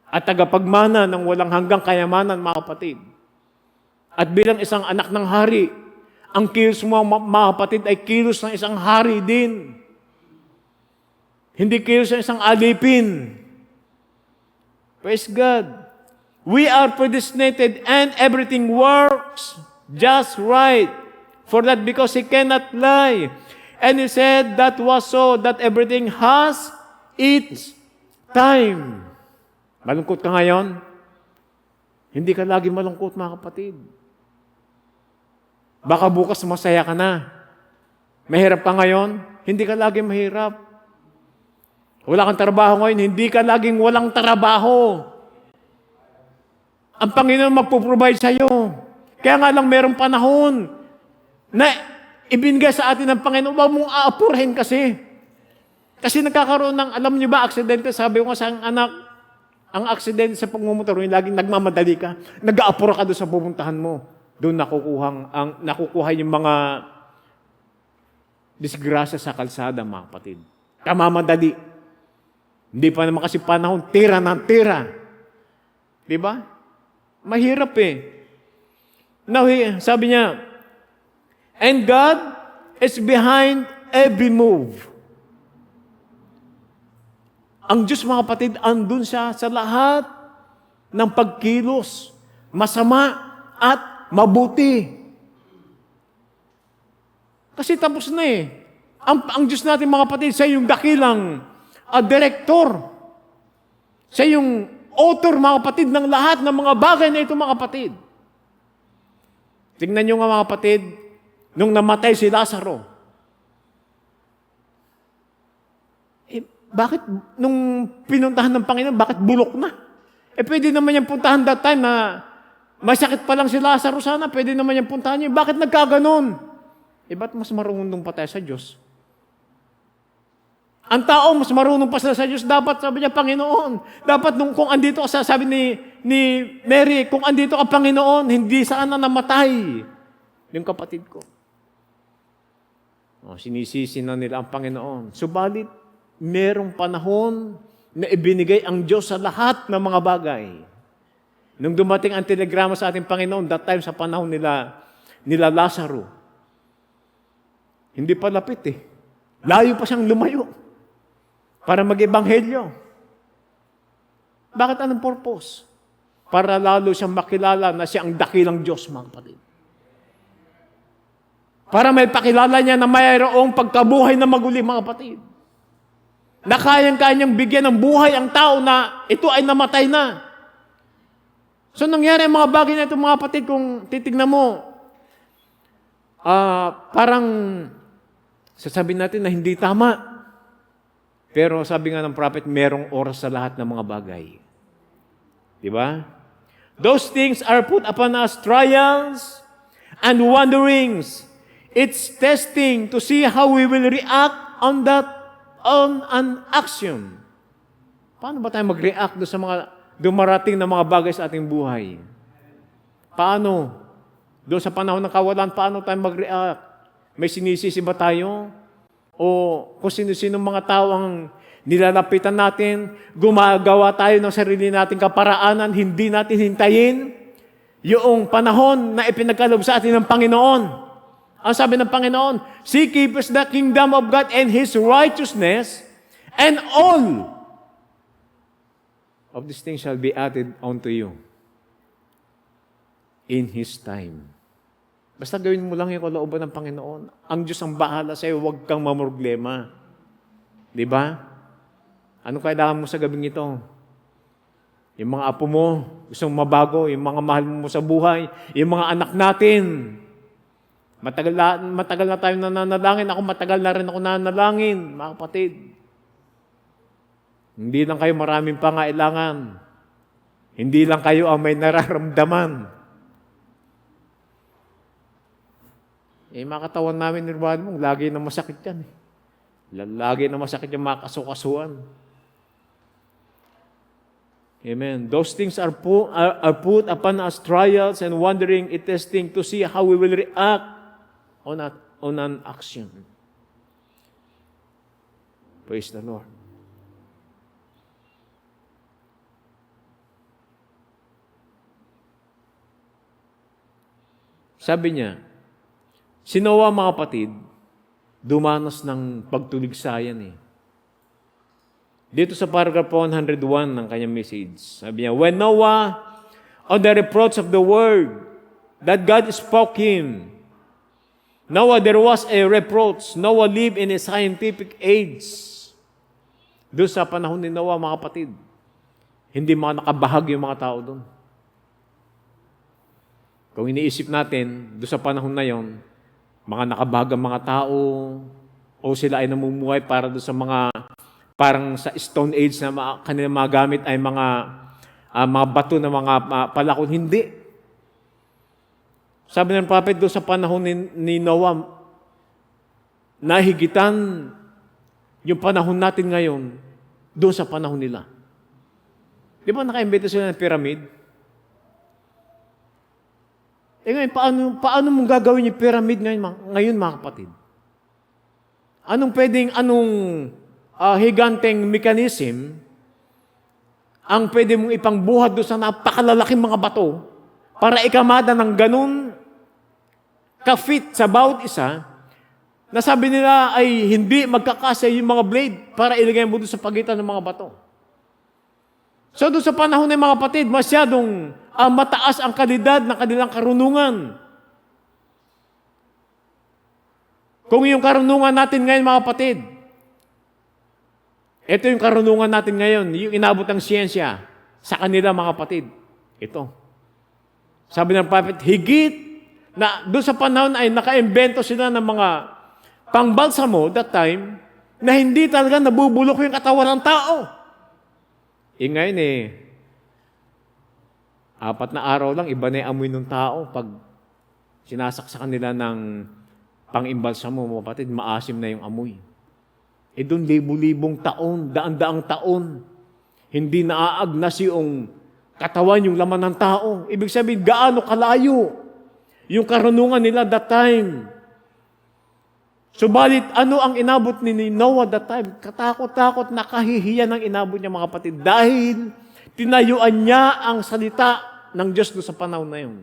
at tagapagmana ng walang hanggang kayamanan, mga kapatid, at bilang isang anak ng hari, ang kilos mo, mga kapatid, ay kilos ng isang hari din. Hindi kilos ng isang alipin. Praise God. We are predestinated and everything works just right for that because He cannot lie. And He said that was so that everything has its time. Malungkot ka ngayon? Hindi ka lagi malungkot, mga kapatid. Baka bukas masaya ka na. Mahirap ka ngayon? Hindi ka lagi mahirap. Wala kang trabaho ngayon? Hindi ka laging walang trabaho. Ang Panginoon magpo-provide sa iyo. Kaya nga lang merong panahon na ibinigay sa atin ng Panginoon. Huwag mong aapurahin kasi. Kasi nagkakaroon ng, alam niyo ba, aksidente. Sabi ko nga sa anak, ang aksidente sa pagmumotor, yung laging nagmamadali ka, nag-aapura ka doon sa pupuntahan mo. Doon nakukuha yung mga disgrasya sa kalsada, mga kapatid. Kamamadali. Hindi pa naman kasi panahon, tira ng tira. Diba? Mahirap eh. Now, sabi niya, and God is behind every move. Ang Diyos, mga kapatid, andun siya sa lahat ng pagkilos, masama at mabuti. Kasi tapos na eh. Ang Diyos natin, mga kapatid, siya yung dakilang director. Siya yung author, mga kapatid, ng lahat ng mga bagay na ito, mga kapatid. Tingnan nyo nga, mga kapatid, nung namatay si Lazaro, bakit nung pinuntahan ng Panginoon, bakit bulok na? Pwede naman yung puntahan that time na may sakit pa lang si Lazaro sana, pwede naman yung puntahan niya. Bakit nagkaganon? Ba't mas marunong pa tayo sa Diyos? Ang tao, mas marunong pa sila sa Diyos. Dapat, sabi niya, Panginoon. Dapat kung andito ka, sabi ni Mary, kung andito ka, Panginoon, hindi sana namatay yung kapatid ko. Sinisisi na nila ang Panginoon. Subalit, merong panahon na ibinigay ang Diyos sa lahat ng mga bagay. Nung dumating ang telegrama sa ating Panginoon, that time sa panahon nila Lazaro, hindi pa lapit eh. Layo pa siyang lumayo para mag-ebanghelyo. Bakit anong purpose? Para lalo siyang makilala na siya ang dakilang Diyos, mga kapatid. Para may pakilala niya na mayroong pagkabuhay na maguli, mga kapatid. Na kayang-kayang bigyan ng buhay ang tao na ito ay namatay na. So, nangyari ang mga bagay na ito, mga kapatid, kung titignan mo, parang sasabihin natin na hindi tama. Pero sabi nga ng prophet, merong oras sa lahat ng mga bagay. Diba? Those things are put upon us, trials and wanderings. It's testing to see how we will react on an action. Paano ba tayo mag-react doon sa mga dumarating na mga bagay sa ating buhay? Paano? Doon sa panahon ng kawalan, paano tayo mag-react? May sinisisi ba tayo? O kung sino-sino mga tao ang nilalapitan natin, gumagawa tayo ng sarili nating kaparaanan, hindi natin hintayin yung panahon na ipinagkaloob sa atin ng Panginoon. Ang sabi ng Panginoon, seek ye first the kingdom of God and His righteousness, and all of these things shall be added unto you in His time. Basta gawin mo lang yung kalooban ng Panginoon. Ang Diyos ang bahala sa'yo, huwag kang mamroblema. Di ba? Ano kailangan mo sa gabing ito? Yung mga apo mo, gustong mabago, yung mga mahal mo sa buhay, yung mga anak natin. Matagal na tayo nananalangin. Ako matagal na rin ako nananalangin, mga kapatid. Hindi lang kayo maraming pangailangan. Hindi lang kayo ang may nararamdaman. Mga katawan namin, nirwaan mo, lagi na masakit yan. Lagi na masakit yung mga kasukasuan. Amen. Those things are put upon us trials and wondering, testing to see how we will react on an action. Praise the Lord. Sabi niya, si Noah, mga kapatid, dumanas ng pagtuligsayan eh. Dito sa paragraph 101 ng kanyang message, sabi niya, when Noah, on the reproach of the word that God spoke him, Noah, there was a reproach. Noah lived in a scientific age. Doon sa panahon ni Noah, mga kapatid, hindi mga nakabahag yung mga tao doon. Kung iniisip natin, doon sa panahon na yon, mga nakabahagang mga tao, o sila ay namumuhay para doon sa mga, parang sa Stone Age na kanilang mga gamit ay mga bato na mga palakon. Hindi. Sabi ng prophet doon sa panahon ni Noah, nahigitan yung panahon natin ngayon doon sa panahon nila. Di ba naka-imbento sila ng pyramid? Ngayon, paano mong gagawin yung pyramid ngayon mga kapatid? Anong higanteng mechanism ang pwede mong ipangbuhat doon sa napakalalaking mga bato para ikamada ng ganun ka-fit sa bawat isa na sabi nila ay hindi magkakasya yung mga blade para ilagay mo doon sa pagitan ng mga bato. So doon sa panahon ng mga kapatid, masyadong mataas ang kalidad ng kanilang karunungan. Kung yung karunungan natin ngayon, mga kapatid, ito yung karunungan natin ngayon, yung inabot ng siyensya sa kanila, mga kapatid. Ito. Sabi ng prophet, higit na doon sa panahon ay naka-imbento sila ng mga pangbalsamo that time na hindi talaga nabubulok yung katawan ng tao. Ngayon 4 na araw lang, iba na yung amoy ng tao. Pag sinasaksakan nila ng pang-imbalsamo, mga kapatid, maasim na yung amoy. Doon, libu-libong taon, daan-daang taon, hindi naaagnas yung katawan, yung laman ng tao. Ibig sabihin, gaano kalayo yung karunungan nila that time. Subalit, ano ang inabot ni Noah that time? Katakot-takot, nakahihiyan ang inabot niya, mga kapatid, dahil tinayuan niya ang salita ng Diyos sa panahon na yun.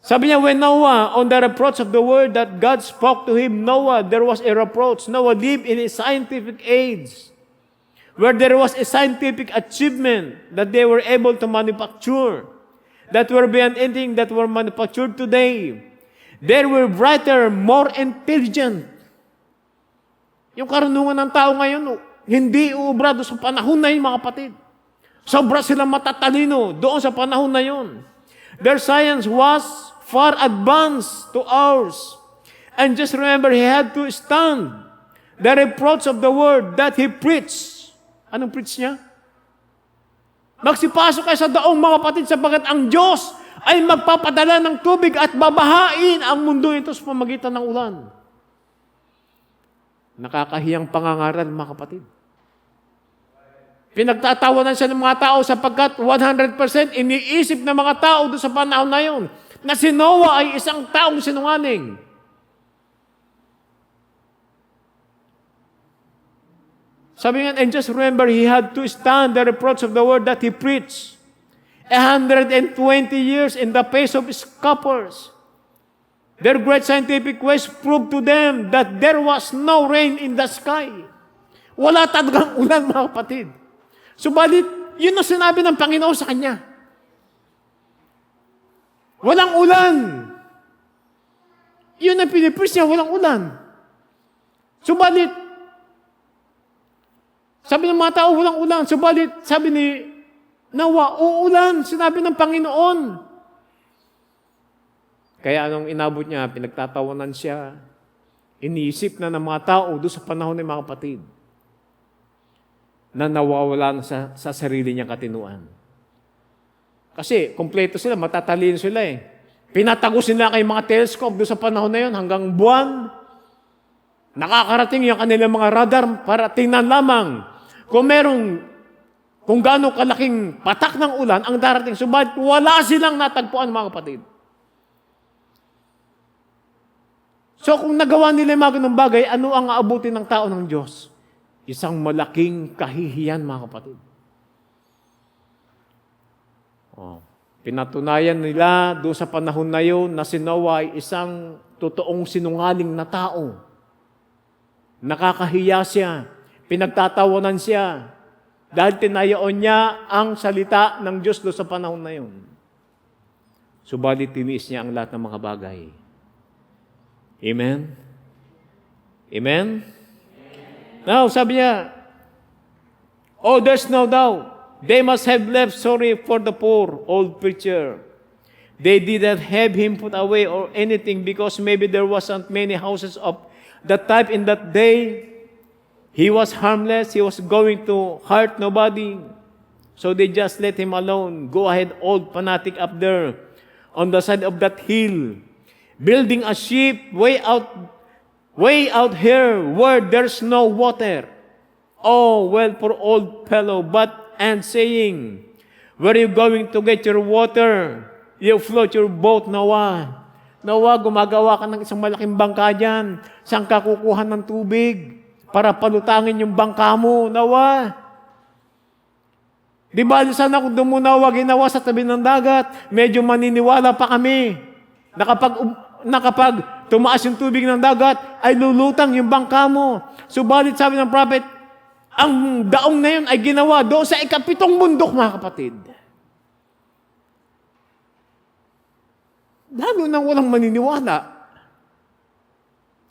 Sabi niya, when Noah, on the reproach of the word that God spoke to him, Noah, there was a reproach. Noah lived in a scientific age where there was a scientific achievement that they were able to manufacture that were beyond anything that were manufactured today. They were brighter, more intelligent. Yung karunungan ng tao ngayon, hindi uubra doon sa panahon na yun, mga kapatid. Sobra silang matatalino doon sa panahon na yun. Their science was far advanced to ours. And just remember, he had to stand the reproach of the word that he preached. Anong preach niya? Magsipasok kayo sa daong, mga kapatid, sapagat ang Diyos ay magpapadala ng tubig at babahain ang mundo ito sa pamagitan ng ulan. Nakakahiyang pangangaral, mga kapatid. Pinagtatawanan siya ng mga tao sapagkat 100% iniisip ng mga tao doon sa panahon na yun na si Noah ay isang taong sinungaling. Sabi nga, and just remember, he had to stand the reproach of the word that he preached. 120 years in the face of scoffers. Their great scientific quest proved to them that there was no rain in the sky. Wala talagang ulan, mga kapatid. Subalit, yun ang sinabi ng Panginoon sa kanya. Walang ulan. Yun ang pinipres niya, walang ulan. Subalit, sabi ng mga tao, walang ulan. Subalit, sabi ni Noah, uulan, sinabi ng Panginoon. Kaya anong inabot niya, pinagtatawanan siya. Iniisip na ng mga tao doon sa panahon ng mga kapatid na nawawala na sa sarili niyang katinuan. Kasi kompleto sila, matatalino sila eh. Pinatagos nila kay mga telescope doon sa panahon na yun hanggang buwan. Nakakarating yung kanilang mga radar para tingnan lamang kung gaano kalaking patak ng ulan ang darating. Subalit wala silang natagpuan, mga kapatid. So kung nagawa nila yung mga ganung bagay, ano ang aabutin ng tao ng Diyos? Isang malaking kahihiyan, mga kapatid. Pinatunayan nila doon sa panahon na yun na si Noah ay isang totoong sinungaling na tao. Nakakahiya siya. Pinagtatawanan siya. Dahil tinayaon niya ang salita ng Diyos doon sa panahon na yun. Subalit tiniis niya ang lahat ng mga bagay. Amen? Amen? Now, sabi niya, oh, there's no doubt. They must have left sorry for the poor old preacher. They didn't have him put away or anything because maybe there wasn't many houses of that type in that day. He was harmless. He was going to hurt nobody. So they just let him alone. Go ahead, old fanatic up there on the side of that hill. Building a ship way out here where there's no water. Oh, well, for old fellow, and saying, where are you going to get your water? You float your boat, Noah. Noah, gumagawa ka ng isang malaking bangka dyan. Saan ka kukuha ng tubig para palutangin yung bangka mo, Noah? Di ba, sana kung doon mo Noah ginawa sa tabi ng dagat, medyo maniniwala pa kami na kapag tumaas yung tubig ng dagat, ay lulutang yung bangka mo. Subalit sabi ng prophet, ang daong na yun ay ginawa doon sa ikapitong bundok, mga kapatid. Lalo nang walang maniniwala.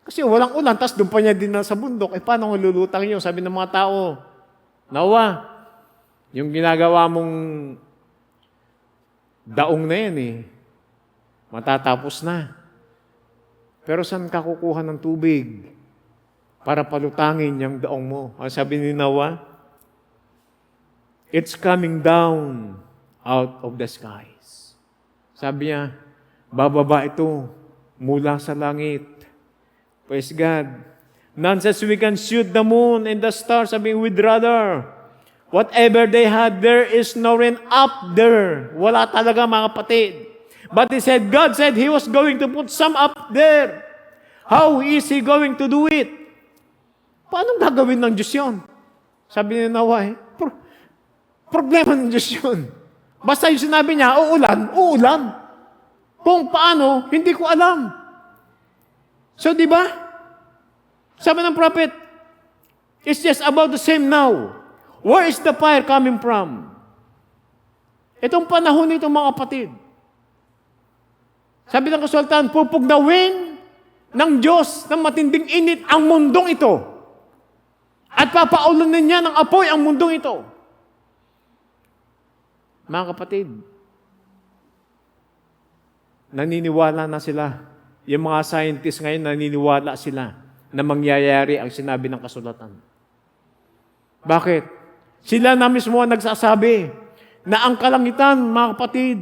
Kasi walang ulan, tapos doon pa niya din sa bundok. Paano kung lulutang yun? Sabi ng mga tao, Noah, yung ginagawa mong daong na yan matatapos na. Pero saan ka kukuha ng tubig para palutangin yung daong mo? Ang sabi ni Noah, it's coming down out of the skies. Sabi niya, bababa ito mula sa langit. Praise God. None says we can shoot the moon and the stars. Sabi, we'd rather. Whatever they had, there is no rain up there. Wala talaga, mga kapatid. But he said, God said He was going to put some up there. How is He going to do it? Paano gagawin ng Diyos yun? Sabi ni Noah, problema ng Diyos yun. Basta yung sinabi niya, uulan. Kung paano, hindi ko alam. So, di ba? Sabi ng prophet, it's just about the same now. Where is the fire coming from? Itong panahon nito, mga kapatid. Sabi ng kasultan, pupugnawin ng Diyos ng matinding init ang mundong ito. At papaulunin niya ng apoy ang mundong ito. Mga kapatid, naniniwala na sila. Yung mga scientists ngayon, naniniwala sila na mangyayari ang sinabi ng kasulatan. Bakit? Sila na mismo ang nagsasabi na ang kalangitan, mga kapatid,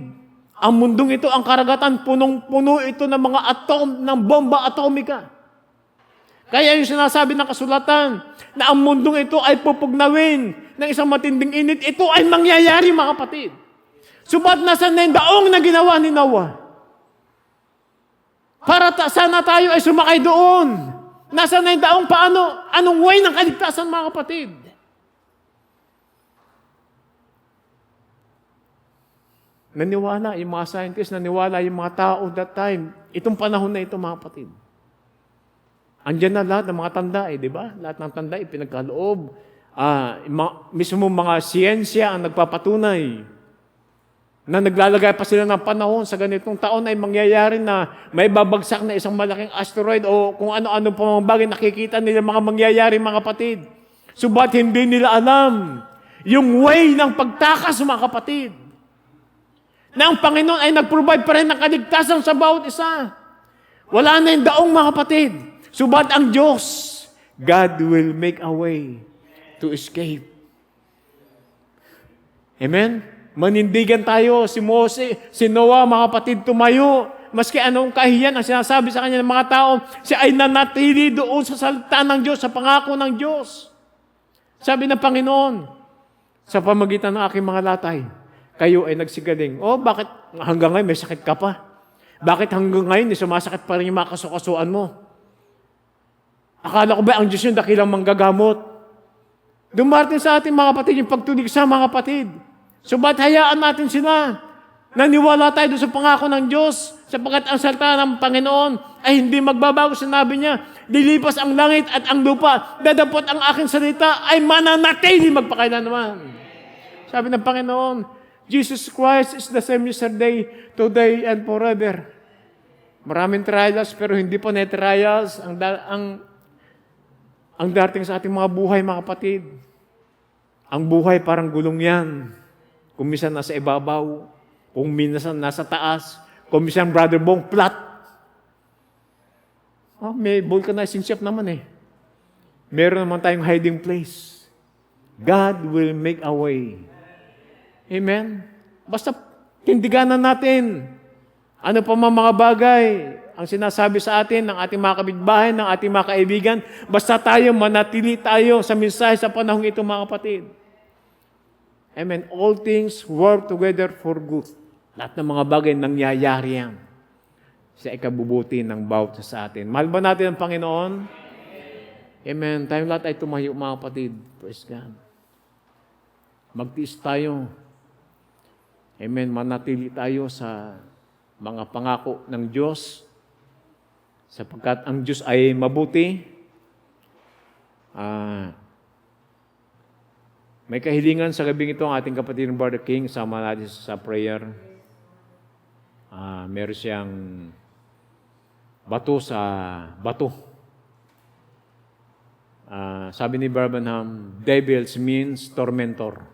ang mundong ito, ang karagatan, punong-puno ito ng mga ng bomba atomika. Kaya yung sinasabi ng kasulatan na ang mundong ito ay pupugnawin ng isang matinding init, ito ay mangyayari, mga kapatid. Subat nasa na yung daong na ginawa ni Noah? Para sana tayo ay sumakay doon. Nasa na yung daong paano? Anong way ng kaligtasan, mga kapatid? Naniwala yung mga scientists, naniwala yung mga tao that time. Itong panahon na ito, mga kapatid. Andiyan na lahat ng mga tanda, di ba? Lahat ng tanda, ipinagkaloob. Mismo mga siyensya ang nagpapatunay na naglalagay pa sila ng panahon sa ganitong taon ay mangyayari na may babagsak na isang malaking asteroid o kung ano-ano pa mga bagay nakikita nila mga mangyayari, mga kapatid. Subat hindi nila alam yung way ng pagtakas, mga kapatid. Na ang Panginoon ay nag-provide pa rin ng kaligtasan sa bawat isa. Wala na yung daong, mga kapatid. Subat ang Diyos, God will make a way to escape. Amen? Manindigan tayo, si Mose, si Noah, mga kapatid, tumayo. Maski anong kahiyan ang sinasabi sa kanya ng mga tao, siya ay nanatili doon sa salita ng Diyos, sa pangako ng Diyos. Sabi ng Panginoon, sa pamagitan ng aking mga latay, kayo ay nagsigaling. Bakit hanggang ngayon may sakit ka pa? Bakit hanggang ngayon sumasakit pa rin yung mga kasukasuan mo? Akala ko ba ang Diyos yung dakilang manggagamot? Dumarating sa ating mga kapatid yung pagtulig sa mga kapatid. Subat hayaan natin sila. Naniwala tayo doon sa pangako ng Diyos sapagkat ang salita ng Panginoon ay hindi magbabago. Sinabi niya, lilipas ang langit at ang lupa, dadapot ang aking salita ay mananatili magpakailanman. Sabi ng Panginoon, Jesus Christ is the same yesterday, today, and forever. Maraming trials pero hindi po net trials ang dating sa ating mga buhay, mga kapatid. Ang buhay parang gulong yan. Kung minsan nasa ibabaw, kung minsan nasa taas, kung minsan Brother Bong, flat. May vulcanizing ship naman eh. Meron naman tayong hiding place. God will make a way. Amen? Basta tindiganan natin. Ano pa mga bagay ang sinasabi sa atin ng ating mga kapitbahay, ng ating mga kaibigan, basta tayo, manatili tayo sa mensahe sa panahong ito, mga kapatid. Amen. All things work together for good. Lahat ng mga bagay nangyayari yan sa ikabubuti ng bawat sa atin. Mahal ba natin ang Panginoon? Amen. Tayong lahat ay tumayo, mga kapatid. Praise God. Magtiis tayo. Amen. Manatili tayo sa mga pangako ng Diyos sapagkat ang Diyos ay mabuti. May kahilingan sa gabing ito ang ating kapatid ng Brother King. Sama natin sa prayer. Meron siyang bato sa bato. Sabi ni Barbanham, devils means tormentor.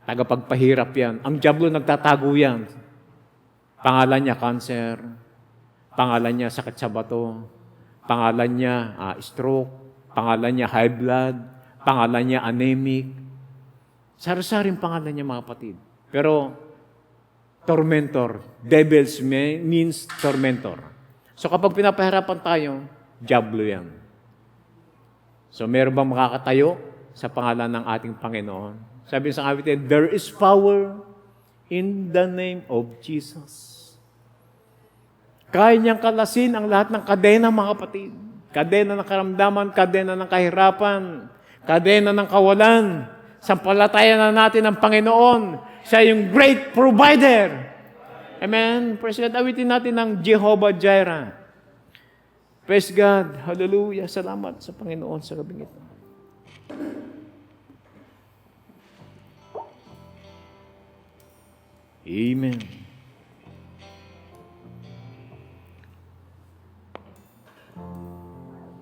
Tagapagpahirap yan. Ang diablo nagtatago yan. Pangalan niya cancer. Pangalan niya sakit sa bato. Pangalan niya stroke. Pangalan niya high blood. Pangalan niya anemic. Sari-saring pangalan niya, mga kapatid. Pero tormentor. Devils means tormentor. So kapag pinapahirapan tayo, diablo yan. So meron bang makakatayo sa pangalan ng ating Panginoon? Sabi sa awitin, there is power in the name of Jesus. Kaya niyang kalasin ang lahat ng kadena, mga kapatid. Kadena ng karamdaman, kadena ng kahirapan, kadena ng kawalan. Sampalatayan na natin ang Panginoon. Siya yung great provider. Amen. Praise God. Awitin natin ng Jehovah Jireh. Praise God. Hallelujah. Salamat sa Panginoon sa gabing ito. Amen.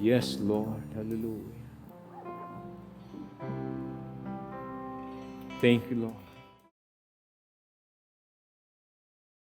Yes, Lord. Hallelujah. Thank you, Lord.